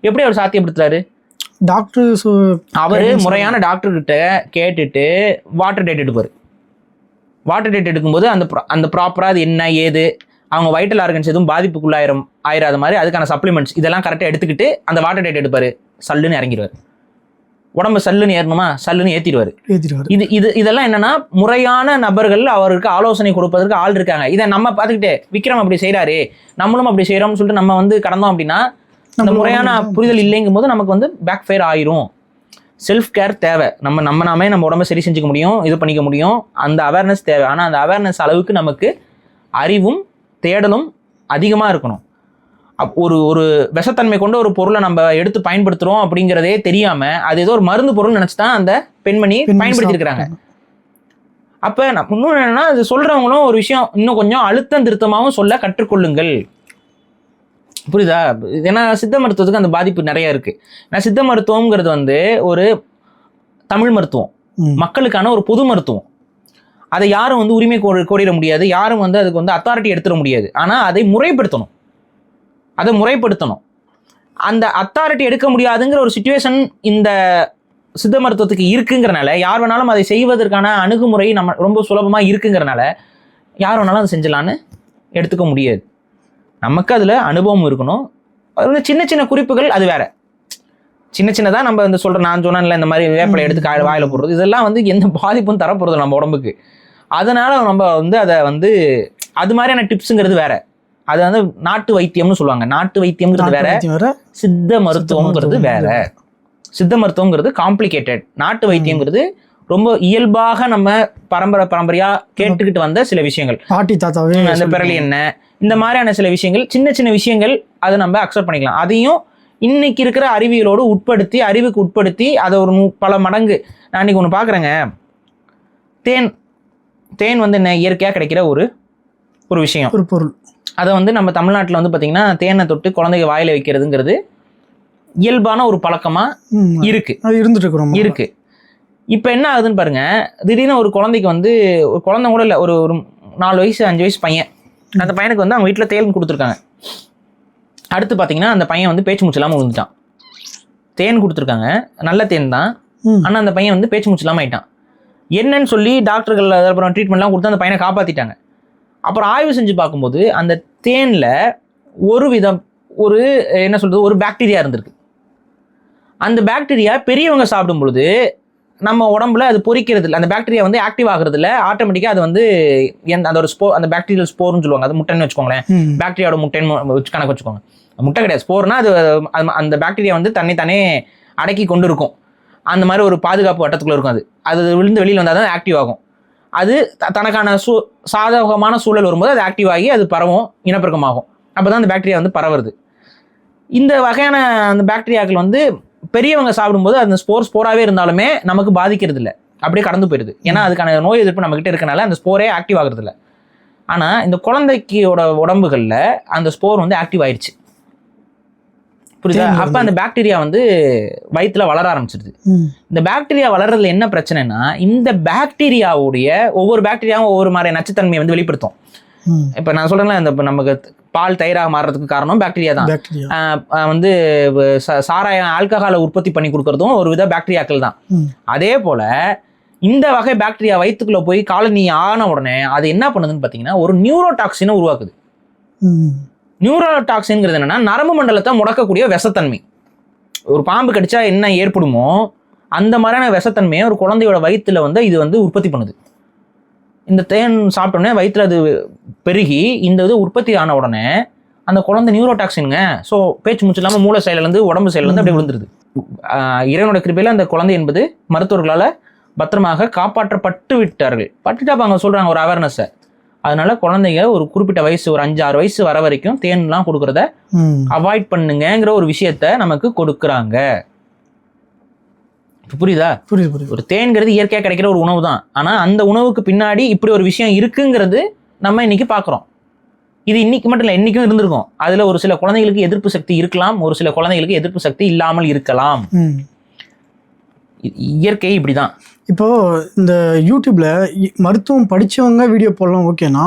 [SPEAKER 2] எப்படி அவர் சாத்தியப்படுத்துறாரு? அவர் முறையான டாக்டர்கிட்ட கேட்டுட்டு வாட்டர் டயட் எடுப்பார். வாட்டர் டயட் எடுக்கும்போது அந்த ப்ராப்பராக அது என்ன ஏது, அவங்க வைட்டல் ஆர்கன்ஸ் எதுவும் ஆயிராத மாதிரி அதுக்கான சப்ளிமெண்ட்ஸ் இதெல்லாம் கரெக்டாக எடுத்துக்கிட்டு அந்த வாட்டர் டயட் எடுப்பார். சல்லுன்னு இறங்கிடுவார். உடம்பு சல்லுன்னு ஏறணுமா, சல்லுன்னு ஏற்றிடுவார். இதெல்லாம் என்னன்னா முறையான நபர்கள் அவருக்கு ஆலோசனை கொடுப்பதற்கு ஆள் இருக்காங்க. இதை நம்ம பார்த்துக்கிட்டு விக்ரம் அப்படி செய்கிறாரு நம்மளும் அப்படி செய்கிறோம்னு சொல்லிட்டு நம்ம வந்து கடந்தோம் அப்படின்னா அந்த முறையான புரிதல் இல்லைங்கும் போது நமக்கு வந்து பேக் ஃபயர் ஆயிரும். செல்ஃப் கேர் தேவை. நாமே நம்ம உடம்பை சரி செஞ்சுக்க முடியும், இது பண்ணிக்க முடியும். அந்த அவேர்னஸ் தேவை. ஆனால் அந்த அவேர்னஸ் அளவுக்கு நமக்கு அறிவும் தேடலும் அதிகமாக இருக்கணும். ஒரு விஷத்தன்மை கொண்ட ஒரு பொருளை நம்ம எடுத்து பயன்படுத்துகிறோம் அப்படிங்கிறதே தெரியாமல் அது ஏதோ ஒரு மருந்து பொருள் நினச்சி தான் அந்த பெண்மணி பயன்படுத்தியிருக்கிறாங்க. அப்போ இன்னொன்று என்னென்னா அது சொல்கிறவங்களும் ஒரு விஷயம் இன்னும் கொஞ்சம் அழுத்தம் திருத்தமாகவும் சொல்ல கற்றுக்கொள்ளுங்கள், புரியுதா? ஏன்னா சித்த மருத்துவத்துக்கு அந்த பாதிப்பு நிறைய இருக்கு. ஏன்னா சித்த மருத்துவம்ங்கிறது வந்து ஒரு தமிழ் மருத்துவம், மக்களுக்கான ஒரு பொது மருத்துவம். அதை யாரும் வந்து உரிமை கோரிட முடியாது, யாரும் வந்து அதுக்கு வந்து அத்தாரிட்டி எடுத்துட முடியாது. ஆனால் அதை முறைப்படுத்தணும். அந்த அத்தாரிட்டி எடுக்க முடியாதுங்கிற ஒரு சிச்சுவேஷன் இந்த சித்த மருத்துவத்துக்கு இருக்குங்கிறனால யார் வேணாலும் அதை செய்வதற்கான அணுகுமுறை நம்ம ரொம்ப சுலபமாக இருக்குங்கிறனால யார் வேணாலும் அதை செஞ்சலான்னு எடுத்துக்க முடியாது. நமக்கு அதில் அனுபவம் இருக்கணும். சின்ன சின்ன குறிப்புகள் அது வேற, சின்னதாக நம்ம இந்த நான் சொன்னேன்ல இந்த மாதிரி வேப்பிலை எடுத்து வாயில போடுறது இதெல்லாம் வந்து எந்த பாதிப்பும் தரப்போறது நம்ம உடம்புக்கு. அதனால நம்ம வந்து அதை வந்து அது மாதிரியான டிப்ஸுங்கிறது வேற. அது வந்து நாட்டு வைத்தியம்னு சொல்லுவாங்க. நாட்டு வைத்தியம்ங்கிறது வேற, சித்த மருத்துவம்ங்கிறது வேற. சித்த மருத்துவங்கிறது காம்ப்ளிகேட்டட், நாட்டு வைத்தியங்கிறது ரொம்ப இயல்பாக நம்ம பரம்பரையா கேட்டுக்கிட்டு வந்த சில விஷயங்கள், பாட்டி தாத்தாவே அந்த பிறலி என்ன இந்த மாதிரியான சில விஷயங்கள், சின்ன சின்ன விஷயங்கள் அதை நம்ம அக்செப்ட் பண்ணிக்கலாம். அதையும் இன்னைக்கு இருக்கிற அறிவியலோடு அறிவுக்கு உட்படுத்தி அதை ஒரு பல மடங்கு. நான் இன்னைக்கு ஒன்று பார்க்குறேங்க, தேன் வந்து என்ன இயற்கையாக கிடைக்கிற ஒரு விஷயம், ஒரு பொருள். அதை வந்து நம்ம தமிழ்நாட்டில் வந்து பார்த்தீங்கன்னா தேனை தொட்டு குழந்தைங்க வாயில வைக்கிறதுங்கிறது இயல்பான ஒரு பழக்கமாக இருக்கு. இப்போ என்ன ஆகுதுன்னு பாருங்க, திடீர்னு ஒரு குழந்தைக்கு வந்து ஒரு குழந்தை கூட இல்லை, ஒரு 4 வயசு 5 வயசு பையன், அந்த பையனுக்கு வந்து அவங்க வீட்டில் தேன் கொடுத்துருக்காங்க. அடுத்து பார்த்தீங்கன்னா அந்த பையன் வந்து பேச்சு மூச்சு இல்லாமல் விழுந்துட்டான். தேன் கொடுத்துருக்காங்க, நல்ல தேன் தான், ஆனால் அந்த பையன் வந்து பேச்சு மூச்சு இல்லாமல் ஆயிட்டான். என்னன்னு சொல்லி டாக்டர்கள் அப்புறம் ட்ரீட்மெண்ட்லாம் கொடுத்து அந்த பையனை காப்பாற்றிட்டாங்க. அப்புறம் ஆய்வு செஞ்சு பார்க்கும்போது அந்த தேனில் ஒரு என்ன சொல்றது ஒரு பாக்டீரியா இருந்திருக்கு. அந்த பாக்டீரியா பெரியவங்க சாப்பிடும் பொழுது நம்ம உடம்புல அது பொறிக்கிறது இல்லை, அந்த பாக்டீரியா வந்து ஆக்டிவ் ஆகுறது இல்லை, ஆட்டோமேட்டிக்காக அது வந்து அந்த ஒரு அந்த பாக்டீரியல் ஸ்போர்னு சொல்லுவாங்க, அது முட்டைன்னு வச்சுக்கோங்களேன், பாக்டீரியாவோட முட்டைன்னு வச்சு கணக்கு வச்சுக்கோங்க. முட்டை கிடையாது, ஸ்போர்னா அது அந்த பாக்டீரியா வந்து தானே அடக்கி கொண்டு இருக்கும். அந்த மாதிரி ஒரு பாதுகாப்பு வட்டத்துக்குள்ள இருக்கும். அது விழுந்து வெளியில் வந்தால் தான் ஆக்டிவ் ஆகும். அது தனக்கான சாதகமான சூழல் வரும்போது அது ஆக்டிவ் ஆகி அது பரவும், இனப்பெருக்கமாகும். அப்போ தான் அந்த பாக்டீரியா வந்து பரவுறது. இந்த வகையான அந்த பாக்டீரியாக்கள் வந்து பெரியவங்க சாப்பிடும்போது அந்த ஸ்போராகவே இருந்தாலுமே நமக்கு பாதிக்கிறது இல்லை, அப்படியே கடந்து போயிடுது. ஏன்னா அதுக்கான நோய் எதிர்ப்பு நம்மகிட்ட இருக்கனால அந்த ஸ்போரே ஆக்டிவ் ஆகுறது இல்லை. ஆனால் இந்த குழந்தைக்கோட உடம்புகளில் அந்த ஸ்போர் வந்து ஆக்டிவ் ஆயிடுச்சு, புரியுதா? அப்போ அந்த பாக்டீரியா வந்து வயிற்றுல வளர ஆரம்பிச்சிருது. இந்த பாக்டீரியா வளர்றதுல என்ன பிரச்சனைனா, இந்த பாக்டீரியாவுடைய ஒவ்வொரு பாக்டீரியாவும் ஒவ்வொரு மாதிரி நச்சுத்தன்மையை வந்து வெளிப்படுத்தும். இப்போ நான் சொல்றேன்ல, இந்த நமக்கு பால் தயிராக மாறுறதுக்கு காரணம் பாக்டீரியா தான். வந்து சாராயம் ஆல்கஹாலை உற்பத்தி பண்ணி கொடுக்கறதும் ஒரு வித பாக்டீரியாக்கள் தான். அதே போல இந்த வகை பாக்டீரியா வயிற்றுக்குள்ள போய் காலனி ஆன உடனே அது என்ன பண்ணுதுன்னு பார்த்தீங்கன்னா ஒரு நியூரோடாக்சினை உருவாக்குது. நியூரோடாக்சின்ங்கிறது என்னன்னா நரம்பு மண்டலத்தை முடக்கக்கூடிய விஷத்தன்மை. ஒரு பாம்பு கடிச்சா என்ன ஏற்படுமோ அந்த மாதிரியான விஷத்தன்மையை ஒரு குழந்தையோட வயிற்றுல வந்து இது வந்து உற்பத்தி பண்ணுது. இந்த தேன் சாப்பிட்டோன்னே வயிற்றுல அது பெருகி இந்த இது உற்பத்தி ஆன உடனே அந்த குழந்தை நியூரோடாக்சின்ங்க. ஸோ பேச்சு மூச்சு இல்லாமல் மூளை செயலேருந்து உடம்பு செயலேருந்து அப்படியே விழுந்துருது. இறைவனோட கிருபையில் அந்த குழந்தை என்பது மருத்துவர்களால் பத்திரமாக காப்பாற்றப்பட்டு விட்டார்கள். பட்டுட்டு அப்போ அவங்க சொல்கிறாங்க ஒரு அவேர்னஸை. அதனால குழந்தைங்க ஒரு குறிப்பிட்ட வயசு ஒரு 5-6 வயசு வர வரைக்கும் தேன்லாம் கொடுக்கறத அவாய்ட் பண்ணுங்கிற ஒரு விஷயத்த நமக்கு கொடுக்குறாங்க. புரியுதா? புரியுது. ஒரு தேன்கிறது இயற்கையாக கிடைக்கிற ஒரு உணவு தான். ஆனால் அந்த உணவுக்கு பின்னாடி இப்படி ஒரு விஷயம் இருக்குங்கிறது நம்ம இன்னைக்கு பார்க்குறோம். இது இன்னைக்கு மட்டும் இல்லை, இன்னைக்கும் இருந்திருக்கும். அதில் ஒரு சில குழந்தைகளுக்கு எதிர்ப்பு சக்தி இருக்கலாம், ஒரு சில குழந்தைகளுக்கு எதிர்ப்பு சக்தி இல்லாமல் இருக்கலாம். இயற்கை இப்படிதான்.
[SPEAKER 1] இப்போ இந்த யூடியூப்ல மருத்துவம் படிச்சவங்க வீடியோ போடலாம் ஓகேனா,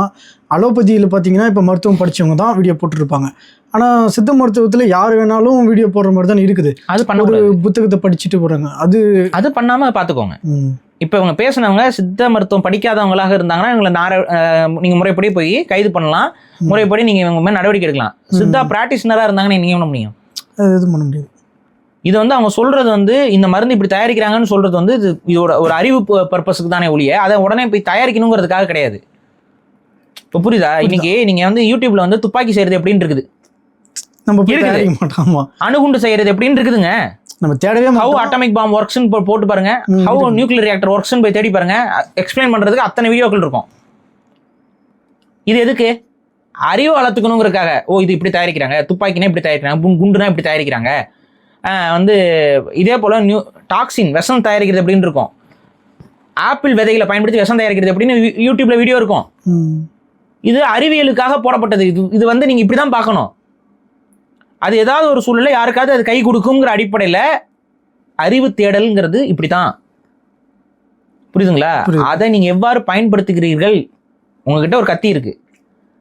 [SPEAKER 1] அலோபதியில் பார்த்தீங்கன்னா இப்போ மருத்துவம் படிச்சவங்க தான் வீடியோ போட்டுருப்பாங்க. ஆனால் சித்த மருத்துவத்தில் யார் வேணாலும் வீடியோ போடுற மாதிரி தான் இருக்குது. அது பண்ண ஒரு புத்தகத்தை படிச்சுட்டு போடுறாங்க. அது பண்ணாமல் பார்த்துக்கோங்க. இப்போ இவங்க பேசினவங்க சித்த மருத்துவம் படிக்காதவங்களாக இருந்தாங்கன்னா இவங்களை நீங்கள் முறைப்படி போய் கைது பண்ணலாம், முறைப்படி நீங்கள் இவங்க மேலே நடவடிக்கை எடுக்கலாம். சித்தா பிராக்டிஷனராக இருந்தாங்கன்னா நீங்கள் என்ன முடியும்? எதுவும் பண்ண முடியாது. இது வந்து அவங்க சொல்றது வந்து இந்த மருந்து இப்படி தயாரிக்கிறாங்கன்னு சொல்றது வந்து இதோட ஒரு அறிவு பர்பஸுக்கு தானே ஒழிய அதை உடனே போய் தயாரிக்கணுங்கிறதுக்காக கிடையாது. இப்போ புரியுதா? இன்னைக்கு நீங்க வந்து யூடியூப்ல வந்து துப்பாக்கி செய்யறது எப்படின்னு இருக்குது, நம்ம அணுகுண்டு செய்யறது எப்படின்னு இருக்குதுங்க. நம்ம தேடவே ஹவு அட்டாமிக் பாம் ஒர்க்ஸ்னு போட்டு பாருங்க, ஹவு நியூக்ளியர் ரியாக்டர் ஒர்க்ஸ்னு போய் தேடி பாருங்க. எக்ஸ்பிளைன் பண்றதுக்கு அத்தனை வீடியோக்கள் இருக்கும். இது எதுக்கு? அறிவு வளர்த்துக்கணுங்கிறதுக்காக. ஓ இது இப்படி தயாரிக்கிறாங்க, துப்பாக்கினா இப்படி தயாரிக்கிறாங்க, குண்டுனா இப்படி தயாரிக்கிறாங்க, வந்து இதே போல டாக்ஸின் விஷம் தயாரிக்கிறது எப்படின்னு இருக்கும், ஆப்பிள் விதைகளை பயன்படுத்தி விஷம் தயாரிக்கிறது எப்படின்னு யூடியூப்ல வீடியோ இருக்கும். இது அறிவியலுக்காக போடப்பட்டது. இது வந்து நீங்க இப்படிதான் பார்க்கணும். அது ஏதாவது ஒரு சூழ்நிலை யாருக்காவது அது கை கொடுக்குங்கிற அடிப்படையில் அறிவு தேடல்ங்கிறது இப்படிதான். புரியுதுங்களா? அதை நீங்க எவ்வாறு பயன்படுத்துகிறீர்கள்? உங்ககிட்ட ஒரு கத்தி இருக்கு,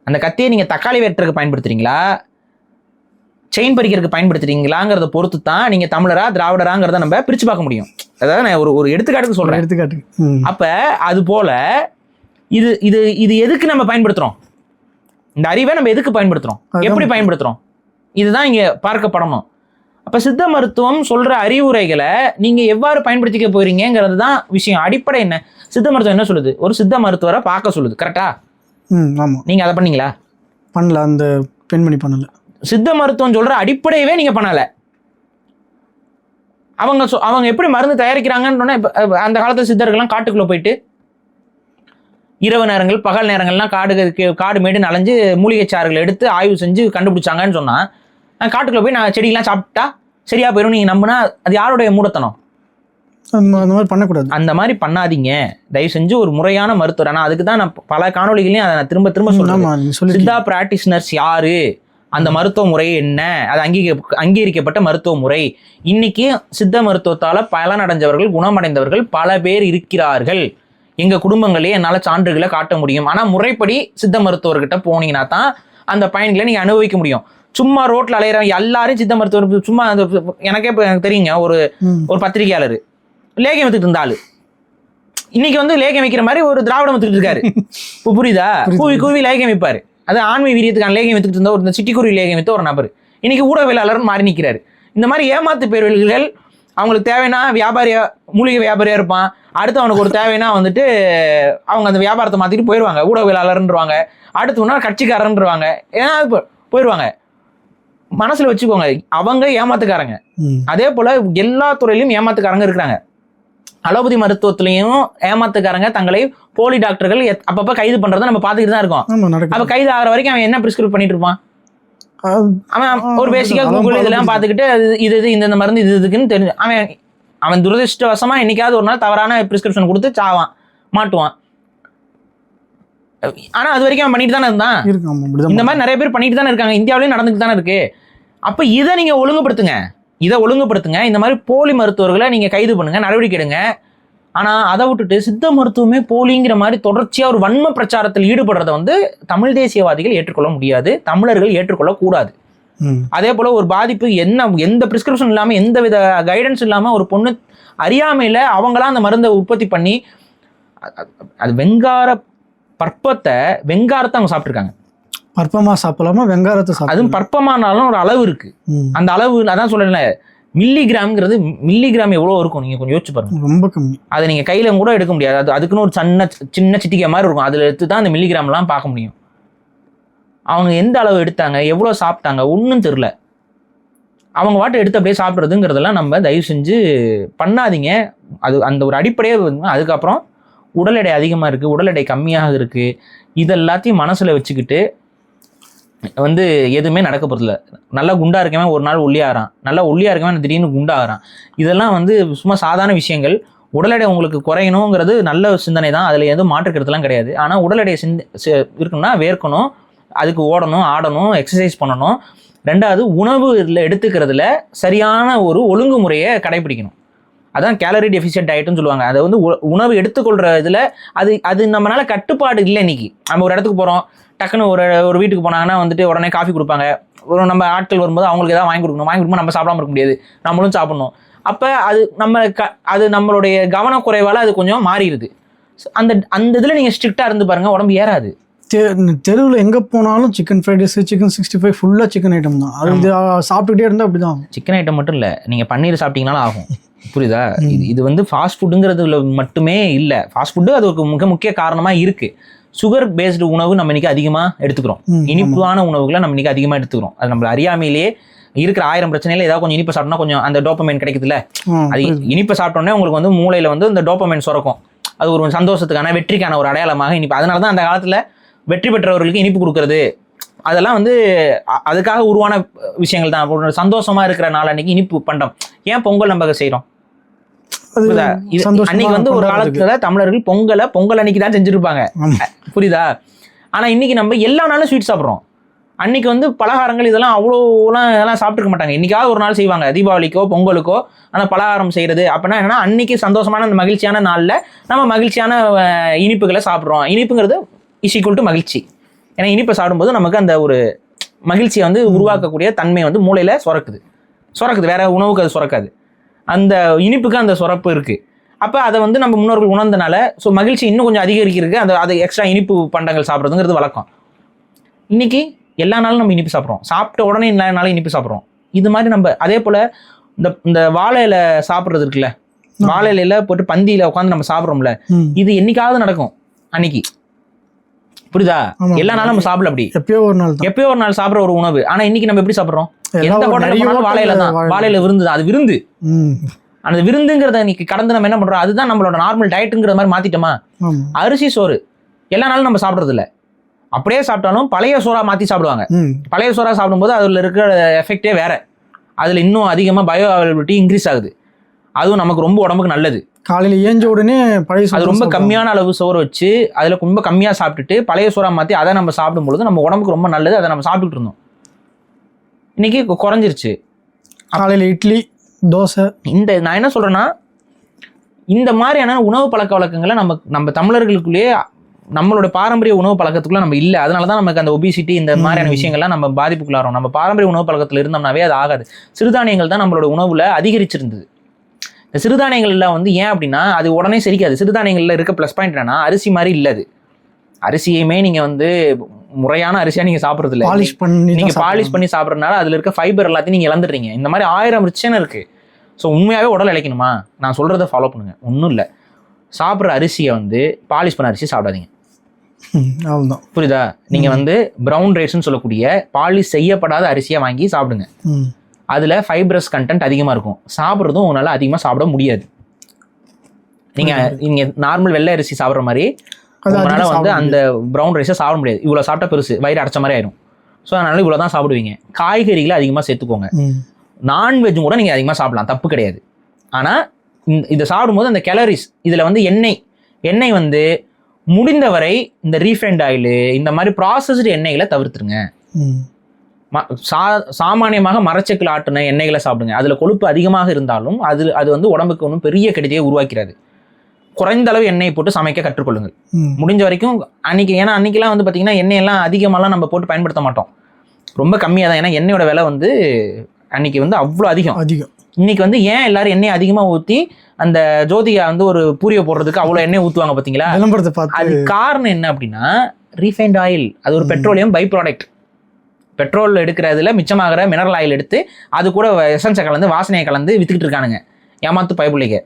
[SPEAKER 1] அந்த கத்தியை நீங்க தக்காளி வெட்டுறதுக்கு பயன்படுத்துறீங்களா, செயின் பறிக்கிறதுக்கு பயன்படுத்துறீங்களாங்கிறத பொறுத்து தான் நீங்க தமிழரா திராவிடராங்கிறத நம்ம பிரிச்சு பார்க்க முடியும். அதாவது நான் ஒரு எடுத்துக்காட்டுக்கு சொல்றேன். எடுத்துக்காட்டுக்கு அப்ப அது போல இது இது இது எதுக்கு நம்ம பயன்படுத்துறோம்? இந்த அறிவை நம்ம எதுக்கு பயன்படுத்துறோம், எப்படி பயன்படுத்துறோம், இதுதான் இங்க பார்க்கப்படணும். அப்ப சித்த மருத்துவம் சொல்ற அறிவுரைகளை நீங்க எவ்வாறு பயன்படுத்திக்க போறீங்கிறது தான் விஷயம். அடிப்படை என்ன? சித்த மருத்துவம் என்ன சொல்லுது? ஒரு சித்த மருத்துவரை பார்க்க சொல்லுது, கரெக்டா? ஆமா. நீங்க அதை பண்ணீங்களா? பண்ணல. அந்த பெண்மணி பண்ணல. சித்த மருத்துவம் சொல்ற அடிப்படையவே நீங்க பண்ணல. அவங்க எப்படி மருந்து தயாரிக்கிறாங்கன்னு அந்த காலத்துல சித்தர்கள்லாம் காட்டுக்குள்ள போயிட்டு இரவு நேரங்கள் பகல் நேரங்கள்லாம் காடு மேடு நனைஞ்சு மூலிகை சாறுகளை எடுத்து ஆய்வு செஞ்சு கண்டுபிடிச்சாங்கன்னு சொன்னா, காட்டுக்குள்ள போய் நான் செடியெல்லாம் சாப்பிட்டா சரியா போயிடும் நீங்க நம்பினா அது யாருடைய மூடத்தனம்? அந்த மாதிரி பண்ணக்கூடாது. அந்த மாதிரி பண்ணாதீங்க தயவு செஞ்சு. ஒரு முறையான மருத்துவர். ஆனால் அதுக்கு தான் நான் பல காணொலிகளையும் அதை நான் திரும்ப திரும்ப சொல்றேன். சித்தா பிராக்டிஷனர்ஸ் யாரு, அந்த மருத்துவ முறை என்ன, அது அங்கீகரிக்கப்பட்ட மருத்துவ முறை. இன்னைக்கு சித்த மருத்துவத்தால பலனடைஞ்சவர்கள் குணமடைந்தவர்கள் பல பேர் இருக்கிறார்கள். எங்க குடும்பங்களே என்னால் சான்றுகளை காட்ட முடியும். ஆனால் முறைப்படி சித்த மருத்துவர்கிட்ட போனீங்கன்னா தான் அந்த பயன்களை நீங்க அனுபவிக்க முடியும். சும்மா ரோட்ல அலையிறவங்க எல்லாரும் சித்த மருத்துவர் சும்மா எனக்கே எனக்கு தெரியுங்க. ஒரு பத்திரிகையாளர் லேகியம் வித்துட்டு இருந்தாரு. இன்னைக்கு வந்து லேகியம் வைக்கிற மாதிரி ஒரு திராவிடம் வித்துட்டு இருக்காரு. புரியுதா? கூவி லேகியம் வைப்பாரு. அது ஆண்மை வீரியத்துக்கான லேகியம் வித்துட்டு இருந்தா ஒரு சிட்டிக்குருவி லேகியம் வித்த ஒரு நபர்.
[SPEAKER 2] இன்னைக்கு ஊடகவியலாளர் மாறி நிற்கிறாரு. இந்த மாதிரி ஏமாத்து பேர்வழிகள் அவங்களுக்கு தேவைன்னா வியாபாரியா மூலிகை வியாபாரியா இருப்பான், அடுத்து அவனுக்கு ஒரு தேவைன்னா வந்துட்டு அவங்க அந்த வியாபாரத்தை மாற்றிட்டு போயிடுவாங்க, ஊடகவியலாளர்ன்றவாங்க, அடுத்து ஒன்றா கட்சிக்காரன்றவாங்க, ஏன்னா போயிடுவாங்க. மனசுல வச்சுக்கோங்க, அவங்க ஏமாத்துக்காரங்க. அதே போல எல்லா துறையிலும் ஏமாத்துக்காரங்க இருக்கிறாங்க. அலோபதி மருத்துவத்திலையும் ஏமாத்துக்காரங்க தங்களை போலி டாக்டர்கள் அப்பப்ப கைது பண்றதை நம்ம பார்த்துக்கிட்டு தான் இருக்கோம். அப்ப கைது ஆகிற வரைக்கும் அவன் என்ன பிரிஸ்கிரைப் பண்ணிட்டு இருப்பான்? அவன் ஒரு பேசிக்கா கூகுள் இதெல்லாம் பார்த்துக்கிட்டு இது இந்த மருந்து இதுக்குன்னு தெரிஞ்சு அவன் துரதிருஷ்டவசமா என்னைக்காவது ஒரு நாள் தவறான பிரிஸ்கிரிப்ஷன் கொடுத்து சாவான், மாட்டுவான். ஆனா அது வரைக்கும் அவன் பண்ணிட்டு தானே இருந்தான். இந்த மாதிரி நிறைய பேர் பண்ணிட்டு தானே இருக்காங்க, இந்தியாவிலேயும் நடந்துட்டு தானே இருக்கு. அப்ப இதை நீங்க ஒழுங்குபடுத்துங்க. இந்த மாதிரி போலி மருத்துவர்களை நீங்க கைது பண்ணுங்க, நடவடிக்கை எடுங்க. ஆனா அதை விட்டுட்டு சித்த மருத்துவமே போலிங்கிற மாதிரி தொடர்ச்சியா ஒரு வன்ம பிரச்சாரத்தில் ஈடுபடுறத வந்து தமிழ் தேசியவாதிகள் ஏற்றுக்கொள்ள முடியாது, தமிழர்கள் ஏற்றுக்கொள்ள கூடாது. அதே போல ஒரு பாதிப்பு எந்த பிரிஸ்கிரிப்ஷன் இல்லாம எந்த வித கைடன்ஸ் இல்லாம ஒரு பொண்ணு அறியாமையில அவங்களா அந்த மருந்தை உற்பத்தி பண்ணி அது வெங்காரத்தை அவங்க சாப்பிட்டுருக்காங்க.
[SPEAKER 1] பற்பமா சாப்பிடலாமா, வெங்காரத்தை சாப்பிடலாம்? அதுவும்
[SPEAKER 2] பற்பமானாலும் ஒரு அளவு இருக்கு. அந்த அளவு அதான் சொல்லல, மில்லிகிராம்ங்கிறது மில்லிகிராம் எவ்வளவு இருக்கும் நீங்க கொஞ்சம் யோசிச்சு பாருங்க.
[SPEAKER 1] ரொம்ப கம்மி.
[SPEAKER 2] அதை நீங்க கையில கூட எடுக்க முடியாது. அதுக்குன்னு ஒரு சின்ன சிட்டிகை மாதிரி இருக்கும், அதுல எடுத்து தான் அந்த மில்லிகிராம் எல்லாம் பார்க்க முடியும். அவங்க எந்த அளவு எடுத்தாங்க, எவ்வளவு சாப்பிட்டாங்க, ஒன்றும் தெரியல. அவங்க வாட்டை எடுத்து அப்படியே சாப்பிட்றதுங்கிறதெல்லாம் நம்ம தயவு செஞ்சு பண்ணாதீங்க. அது அந்த ஒரு அடிப்படையே. அதுக்கப்புறம் உடல் எடை அதிகமாக இருக்குது, உடல் எடை கம்மியாக இருக்குது, இதெல்லாத்தையும் மனசில் வச்சுக்கிட்டு வந்து எதுவுமே நடக்க போகிறதில்ல. நல்லா குண்டா இருக்கவன் ஒரு நாள் ஒல்லியாகிறான், நல்லா ஒல்லியாக இருக்கவன் திடீர்னு குண்டாகிறான். இதெல்லாம் வந்து சும்மா சாதாரண விஷயங்கள். உடல் எடை உங்களுக்கு குறையணுங்கிறது நல்ல சிந்தனை தான், அதில் எதுவும் மாற்றுக்கிறதுலாம் கிடையாது. ஆனால் உடல் எடை இருக்குன்னா வேர்க்கணும், அதுக்கு ஓடணும், ஆடணும், எக்ஸசைஸ் பண்ணணும். ரெண்டாவது உணவு எடுத்துக்கிறதுல சரியான ஒரு ஒழுங்குமுறையை கடைபிடிக்கணும். அதான் கேலரி டெஃபிஷியன்ட் டயட்னு சொல்லுவாங்க. அதை வந்து உணவு எடுத்துக்கொள்கிற இதில் அது நம்மளால கட்டுப்பாடு இல்லை. இன்னைக்கு நம்ம ஒரு இடத்துக்கு போகிறோம், டக்குன்னு ஒரு வீட்டுக்கு போனாங்கன்னா வந்துட்டு உடனே காஃபி கொடுப்பாங்க. நம்ம ஆட்கள் வரும்போது அவங்களுக்கு ஏதாவது வாங்கி கொடுக்கும்போது நம்ம சாப்பிடாம இருக்க முடியாது, நம்மளும் சாப்பிடணும். அப்போ அது நம்மளுடைய கவனக்குறைவால் அது கொஞ்சம் மாறிடுது. அந்த இதில் நீங்கள் ஸ்ட்ரிக்டாக இருந்து பாருங்கள், உடம்பு ஏறாது.
[SPEAKER 1] தெருவில் எங்கே போனாலும் சிக்கன் ஃப்ரைட் ரைஸ், சிக்கன் 65 ஃபுல்லாக சிக்கன் ஐட்டம் தான். அது சாப்பிட்டுக்கிட்டே இருந்தால் அப்படி தான். சிக்கன்
[SPEAKER 2] ஐட்டம் மட்டும் இல்லை, நீங்கள் பன்னீர் சாப்பிட்டீங்கனாலும் ஆகும். புரியுதா? இது வந்து ஃபாஸ்ட் ஃபுட்டுங்கிறதுல மட்டுமே இல்லை. ஃபாஸ்ட் ஃபுட்டு அது ஒரு மிக முக்கிய காரணமாக இருக்குது. சுகர் பேஸ்டு உணவு நம்ம இன்னைக்கு அதிகமாக எடுத்துக்கிறோம், இனிப்பான உணவுகளை நம்ம இன்னைக்கு அதிகமாக எடுத்துக்கிறோம். அது நம்ம அறியாமையிலேயே இருக்கிற 1000 பிரச்சனையில ஏதாவது கொஞ்சம் இனிப்பு சாப்பிட்டோம்னா கொஞ்சம் அந்த டோப்பமைன் கிடைக்குதுல்ல, அது இனிப்பை சாப்பிட்டோன்னே உங்களுக்கு வந்து மூளையில் வந்து இந்த டோப்பமைன் சுரக்கும். அது ஒரு சந்தோஷத்துக்கான வெற்றிக்கான ஒரு அடையாளமாக இனிப்பு. அதனால தான் அந்த காலத்தில் வெற்றி பெற்றவர்களுக்கு இனிப்பு கொடுக்கறது அதெல்லாம் வந்து அதுக்காக உருவான விஷயங்கள் தான். சந்தோஷமா இருக்கிற நாள் அன்னைக்கு இனிப்பு பண்டம். ஏன் பொங்கல் நம்ம செய்யறோம்? அன்னைக்கு வந்து ஒரு காலத்துல தமிழர்கள் பொங்கல் அன்னைக்கு தான் செஞ்சிருப்பாங்க, புரியுதா? ஆனா இன்னைக்கு நம்ம எல்லா நாளும் ஸ்வீட் சாப்பிட்றோம். அன்னைக்கு வந்து பலகாரங்கள் இதெல்லாம் இதெல்லாம் சாப்பிட்டுருக்க மாட்டாங்க. இன்னைக்காவது ஒரு நாள் செய்வாங்க, தீபாவளிக்கோ பொங்கலுக்கோ. ஆனால் பலகாரம் செய்யறது அப்படின்னா என்னன்னா, அன்னைக்கு சந்தோஷமான அந்த மகிழ்ச்சியான நாளில் நம்ம மகிழ்ச்சியான இனிப்புகளை சாப்பிட்றோம். இனிப்புங்கிறது ஈக்குவல் டு மகிழ்ச்சி. ஏன்னா இனிப்பை சாப்பிடும்போது நமக்கு அந்த ஒரு மகிழ்ச்சியை வந்து உருவாக்கக்கூடிய தன்மை வந்து மூளையில சுரக்குது. வேற உணவுக்கு அது சுரக்காது. அந்த இனிப்புக்கு அந்த சுரப்பு இருக்கு. அப்போ அதை வந்து நம்ம முன்னோர்கள் உணர்ந்தனால ஸோ மகிழ்ச்சி இன்னும் கொஞ்சம் அதிகரிக்கிறதுக்கு அது எக்ஸ்ட்ரா இனிப்பு பண்டங்கள் சாப்பிட்றதுங்கிறது வழக்கம். இன்னைக்கு எல்லா நாளும் நம்ம இனிப்பு சாப்பிட்றோம், சாப்பிட்ட உடனே எல்லா நாளும் இனிப்பு சாப்பிட்றோம். இது மாதிரி நம்ம அதே போல இந்த வாழை இலை சாப்பிட்றது இருக்குல்ல, வாழை இலையில போட்டு பந்தியில உட்காந்து நம்ம சாப்பிட்றோம்ல, இது என்னைக்காவது நடக்கும் அன்னைக்கு, புரியுதா? எல்லா நாளும் நம்ம சாப்பிடல, அப்படி எப்பயோ ஒரு நாள் சாப்பிட்ற ஒரு உணவு. ஆனா இன்னைக்கு நம்ம எப்படி சாப்பிட்றோம்? எந்த ஹோட்டல்ல வாழையில தான், வாழையில விருந்து தான், அது விருந்து. அந்த விருந்துங்கிறத இன்னைக்கு கடந்து நம்ம என்ன பண்றோம்? அதுதான் நம்மளோட நார்மல் டயட்டுங்கிற மாதிரி மாத்திட்டோமா? அரிசி சோறு எல்லா நாளும் நம்ம சாப்பிட்றது இல்லை. அப்படியே சாப்பிட்டாலும் பழைய சோறா மாத்தி சாப்பிடுவாங்க. பழைய சோறா சாப்பிடும்போது அதுல இருக்கிற எஃபெக்டே வேற. அதுல இன்னும் அதிகமா பயோ அவைலபிலிட்டி இன்க்ரீஸ் ஆகுது. அதுவும் நமக்கு ரொம்ப உடம்புக்கு நல்லது.
[SPEAKER 1] காலையில ஏஞ்ச உடனே பழைய
[SPEAKER 2] அது ரொம்ப கம்மியான அளவு சோறு வச்சு அதுல ரொம்ப கம்மியா சாப்பிட்டுட்டு பழைய சோறா மாத்தி அதை நம்ம சாப்பிடும் பொழுது நம்ம உடம்புக்கு ரொம்ப நல்லது. அதை நம்ம சாப்பிட்டுட்டு இருந்தோம், இன்னைக்கு குறைஞ்சிருச்சு.
[SPEAKER 1] காலையில இட்லி தோசை.
[SPEAKER 2] நான் என்ன சொல்றேன்னா, இந்த மாதிரியான உணவு பழக்க வழக்கங்களை நம்ம தமிழர்களுக்குள்ளேயே நம்மளோட பாரம்பரிய உணவு பழக்கத்துக்குள்ள நம்ம இல்லை. அதனாலதான் நமக்கு அந்த ஒபிசிட்டி இந்த மாதிரியான விஷயங்கள்லாம் நம்ம பாதிப்புக்குள்ளாரோம். நம்ம பாரம்பரிய உணவு பழக்கத்துல இருந்தோம்னாவே அது ஆகாது. சிறுதானியங்கள் தான் நம்மளோட உணவுல அதிகரிச்சிருந்தது. இந்த சிறுதானியங்கள்ல வந்து ஏன் அப்படின்னா அது உடனே செரிக்காது. சிறுதானியங்கள்ல இருக்க ப்ளஸ் பாயிண்ட் என்னன்னா, அரிசி மாதிரி இல்லை. அது அரிசியுமே நீங்க வந்து முறையான அரிசியாக நீங்கள் சாப்பிட்றது இல்லை.
[SPEAKER 1] பாலிஷ் பண்ணி
[SPEAKER 2] நீங்கள் பாலிஷ் பண்ணி சாப்பிட்றதுனால அதில் இருக்க ஃபைபர் எல்லாத்தையும் நீங்கள் இழந்துடுறீங்க. இந்த மாதிரி 1000 பிரச்சனை இருக்குது. ஸோ உண்மையாகவே உடல் இழைக்கணுமா, நான் சொல்கிறத ஃபாலோ பண்ணுங்கள். ஒன்றும் இல்லை, சாப்பிட்ற அரிசியை வந்து பாலிஷ் பண்ண அரிசி சாப்பிடாதீங்க.
[SPEAKER 1] அவ்வளோதான்.
[SPEAKER 2] புரியுதா? நீங்கள் வந்து ப்ரௌன் ரைஸ்ன்னு சொல்லக்கூடிய பாலிஷ் செய்யப்படாத அரிசியை வாங்கி சாப்பிடுங்க. அதில் ஃபைப்ரஸ் கண்டென்ட் அதிகமாக இருக்கும். சாப்பிட்றதும் உங்களால் அதிகமாக சாப்பிட முடியாது. நீங்கள் நார்மல் வெள்ளை அரிசி சாப்பிட்ற மாதிரி உங்களால் வந்து அந்த ப்ரௌன் ரைஸை சாப்பிட முடியாது. இவ்வளோ சாப்பிட்டா பெருசு, வயிறு அடைச்ச மாதிரி ஆயிரும். ஸோ அதனால இவ்வளோ தான் சாப்பிடுவீங்க. காய்கறிகளை அதிகமாக சேர்த்துக்கோங்க. நான்வெஜ்ஜும் கூட நீங்கள் அதிகமாக சாப்பிடலாம், தப்பு கிடையாது. ஆனால் இதை சாப்பிடும்போது அந்த கேலரிஸ் இதில் வந்து எண்ணெய் வந்து முடிந்தவரை இந்த ரீஃபைண்ட் ஆயிலு இந்த மாதிரி ப்ராசஸ்டு எண்ணெய்களை தவிர்த்துருங்க. சாமானியமாக மரச்செக்கில் ஆட்டின எண்ணெய்களை சாப்பிடுங்க. அதில் கொழுப்பு அதிகமாக இருந்தாலும் அது வந்து உடம்புக்கு ஒன்றும் பெரிய கெடுதியை உருவாக்கிறாது. குறைந்த அளவு எண்ணெய் போட்டு சமைக்க கற்றுக்கொள்ளுங்கள் முடிஞ்ச வரைக்கும். ஏன்னா அன்னைக்கெல்லாம் வந்து பார்த்தீங்கன்னா எண்ணெயெல்லாம் அதிகமாகலாம் நம்ம போட்டு பயன்படுத்த மாட்டோம், ரொம்ப கம்மியாக தான். ஏன்னா எண்ணெயோட விலை வந்து அன்னைக்கு வந்து அவ்வளோ அதிகம். இன்னைக்கு வந்து ஏன் எல்லாரும் எண்ணெய் அதிகமாக ஊற்றி அந்த ஜோதிகா வந்து ஒரு பூரியை போடுறதுக்கு அவ்வளோ எண்ணெய் ஊற்றுவாங்க பார்த்தீங்களா? அது காரணம் என்ன அப்படின்னா ரீஃபைண்ட் ஆயில். அது ஒரு பெட்ரோலியம் பை ப்ராடக்ட். பெட்ரோல் எடுக்கிறதுல மிச்சமாகிற மினரல் ஆயில் எடுத்து அது கூட எசன்ஸை கலந்து வாசனையை கலந்து வித்துக்கிட்டு இருக்கானுங்க ஏமாத்து பைப்புள்ளைங்க.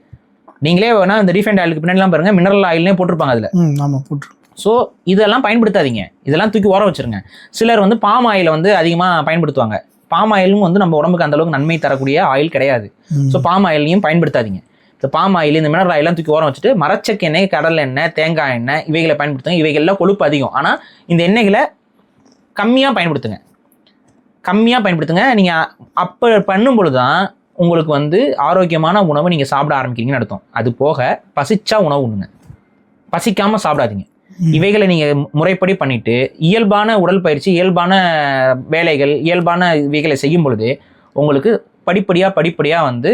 [SPEAKER 2] நீங்களே வேணா இந்த ரீஃபைண்ட் ஆயிலுக்கு பின்னாடிலாம் பாருங்க, மினரல் ஆயில்னே போட்டிருப்பாங்க அதில். ஸோ இதெல்லாம் பயன்படுத்தாதீங்க, இதெல்லாம் தூக்கி ஓர வச்சிருங்க. சிலர் வந்து பாம் ஆயிலை வந்து அதிகமாக பயன்படுத்துவாங்க. பாம் ஆயிலும் வந்து நம்ம உடம்புக்கு அந்த அளவுக்கு நன்மை தரக்கூடிய ஆயில் கிடையாது. ஸோ பாம் ஆயிலையும் பயன்படுத்தாதீங்க. இந்த பாம் ஆயில் இந்த மினரல் ஆயிலாம் தூக்கி ஓரம் வச்சுட்டு மரச்செக்கு எண்ணெய், கடல் எண்ணெய், தேங்காய் எண்ணெய் இவைகளை பயன்படுத்துங்க. இவைகள்லாம் கொழுப்பு அதிகம். ஆனால் இந்த எண்ணெய்களை கம்மியாக பயன்படுத்துங்க. நீங்கள் அப்போ பண்ணும் பொழுது தான் உங்களுக்கு வந்து ஆரோக்கியமான உணவு நீங்கள் சாப்பிட ஆரம்பிக்கிறீங்கன்னு அர்த்தம். அது போக பசிச்சா உணவு உண்ணுங்க, பசிக்காமல் சாப்பிடாதீங்க. இவைகளை நீங்கள் முறைப்படி பண்ணிட்டு இயல்பான உடல் பயிற்சி, இயல்பான வேலைகள், இயல்பான இவைகளை செய்யும் பொழுது உங்களுக்கு படிப்படியாக வந்து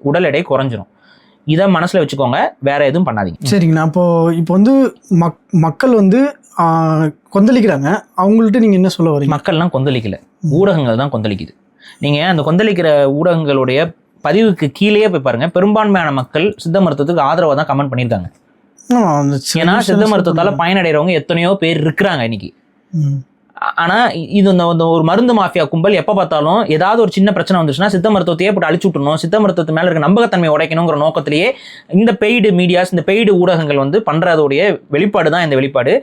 [SPEAKER 2] உடல் எடை குறைஞ்சிரும். இதை மனசில் வச்சுக்கோங்க, வேற எதுவும் பண்ணாதீங்க.
[SPEAKER 1] சரிங்கண்ணா. இப்போ வந்து மக்கள் வந்து கொந்தளிக்கிறாங்க, அவங்கள்ட்ட நீங்கள் என்ன சொல்ல வரீங்க?
[SPEAKER 2] மக்கள்லாம் கொந்தளிக்கல, ஊடகங்கள் தான் கொந்தளிக்குது. நீங்கள் அந்த கொந்தளிக்கிற ஊடகங்களுடைய பதிவுக்கு கீழேயே போய் பாருங்க, பெரும்பான்மையான மக்கள் சித்த மருத்துவத்துக்கு ஆதரவாக தான் கமெண்ட் பண்ணியிருக்காங்க. ஏன்னா சித்த மருத்துவத்தால பயனடைகிறவங்க எத்தனையோ பேர் இருக்கிறாங்க இன்னைக்கு. ஆனா இது இந்த ஒரு மருந்து மாஃபியா கும்பல் எப்ப பார்த்தாலும் ஏதாவது ஒரு சின்ன பிரச்சனை வந்துச்சுன்னா சித்த மருத்துவத்தையே போட்டு அழிச்சு விட்டுணும், சித்த மருத்துவத்து மேல இருக்க நம்பகத்தன்மையை உடைக்கணுங்கிற நோக்கத்திலேயே இந்த பெய்டு மீடியாஸ், இந்த பெய்டு ஊடகங்கள் வந்து பண்றதோடைய வெளிப்பாடு தான் இந்த வெளிப்பாடு.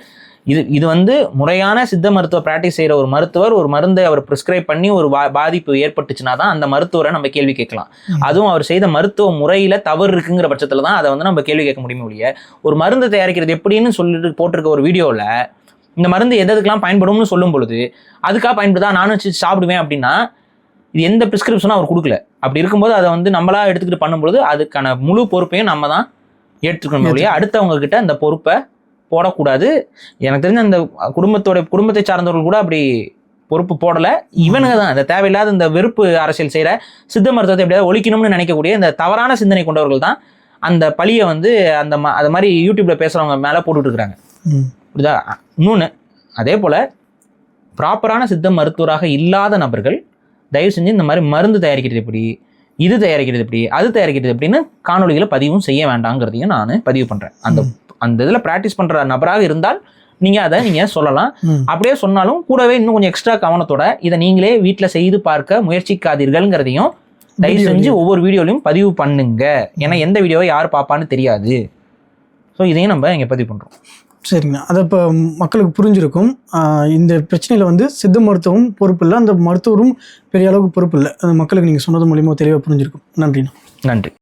[SPEAKER 2] இது வந்து முறையான சித்த மருத்துவ பிராக்டிஸ் செய்கிற ஒரு மருத்துவர் ஒரு மருந்தை அவர் ப்ரிஸ்கிரைப் பண்ணி ஒரு பாதிப்பு ஏற்பட்டுச்சுன்னா தான் அந்த மருத்துவரை நம்ம கேள்வி கேட்கலாம். அதுவும் அவர் செய்த மருத்துவ முறையில் தவறு இருக்குங்கிற பட்சத்தில் தான் அதை வந்து நம்ம கேள்வி கேட்க முடியுமே ஒழிய, ஒரு மருந்து தயாரிக்கிறது எப்படின்னு சொல்லிட்டு போட்டிருக்க ஒரு வீடியோவில் இந்த மருந்து எதுக்கெல்லாம் பயன்படும்னு சொல்லும் பொழுது அதுக்காக பயன்படுதா நானும் சாப்பிடுவேன் அப்படின்னா இது எந்த ப்ரிஸ்கிரிப்ஷனும் அவர் கொடுக்கல. அப்படி இருக்கும்போது அதை வந்து நம்மளா எடுத்துக்கிட்டு பண்ணும்பொழுது அதுக்கான முழு பொறுப்பையும் நம்ம தான் ஏற்றுக்கணும் ஒழிய அடுத்தவங்க கிட்ட அந்த பொறுப்பை போடக்கூடாது. எனக்கு தெரிஞ்ச அந்த குடும்பத்தை சார்ந்தவர்கள் கூட அப்படி பொறுப்பு போடலை. இவனுங்க தான் இந்த தேவையில்லாத இந்த வெறுப்பு அரசியல் செய்கிற சித்த மருத்துவத்தை எப்படியாவது ஒழிக்கணும்னு நினைக்கக்கூடிய இந்த தவறான சிந்தனை கொண்டவர்கள் தான் அந்த பழியை வந்து அது மாதிரி யூடியூப்ல பேசுகிறவங்க மேலே போட்டுட்டு இருக்கிறாங்க. புரியுதா? இன்னொன்று, அதே போல் ப்ராப்பரான சித்த மருத்துவராக இல்லாத நபர்கள் தயவு செஞ்சு இந்த மாதிரி மருந்து தயாரிக்கிறது எப்படி, இது தயாரிக்கிறது எப்படி, அது தயாரிக்கிறது எப்படின்னு காணொலிகளை பதிவும் செய்ய வேண்டாங்கிறதையும் நான் பதிவு பண்ணுறேன். அந்த இதில் ப்ராக்டிஸ் பண்ணுற நபராக இருந்தால் நீங்கள் அதை நீங்கள் சொல்லலாம். அப்படியே சொன்னாலும் கூடவே இன்னும் கொஞ்சம் எக்ஸ்ட்ரா கவனத்தோட இதை நீங்களே வீட்டில் செய்து பார்க்க முயற்சிக்காதீர்கள்ங்கிறதையும் தயவு செஞ்சு ஒவ்வொரு வீடியோலையும் பதிவு பண்ணுங்க. ஏன்னா எந்த வீடியோவை யார் பார்ப்பான்னு தெரியாது. ஸோ இதையும் நம்ம இங்கே பதிவு பண்ணுறோம்.
[SPEAKER 1] சரிங்கண்ணா. அதை இப்போ மக்களுக்கு புரிஞ்சிருக்கும். இந்த பிரச்சனையில் வந்து சித்த மருத்துவம் பொறுப்பு இல்லை, அந்த மருத்துவரும் பெரிய அளவுக்கு பொறுப்பு இல்லை. அந்த மக்களுக்கு நீங்கள் சொன்னது மூலியமாக தெளிவாக புரிஞ்சிருக்கும். நன்றிண்ணா.
[SPEAKER 2] நன்றி.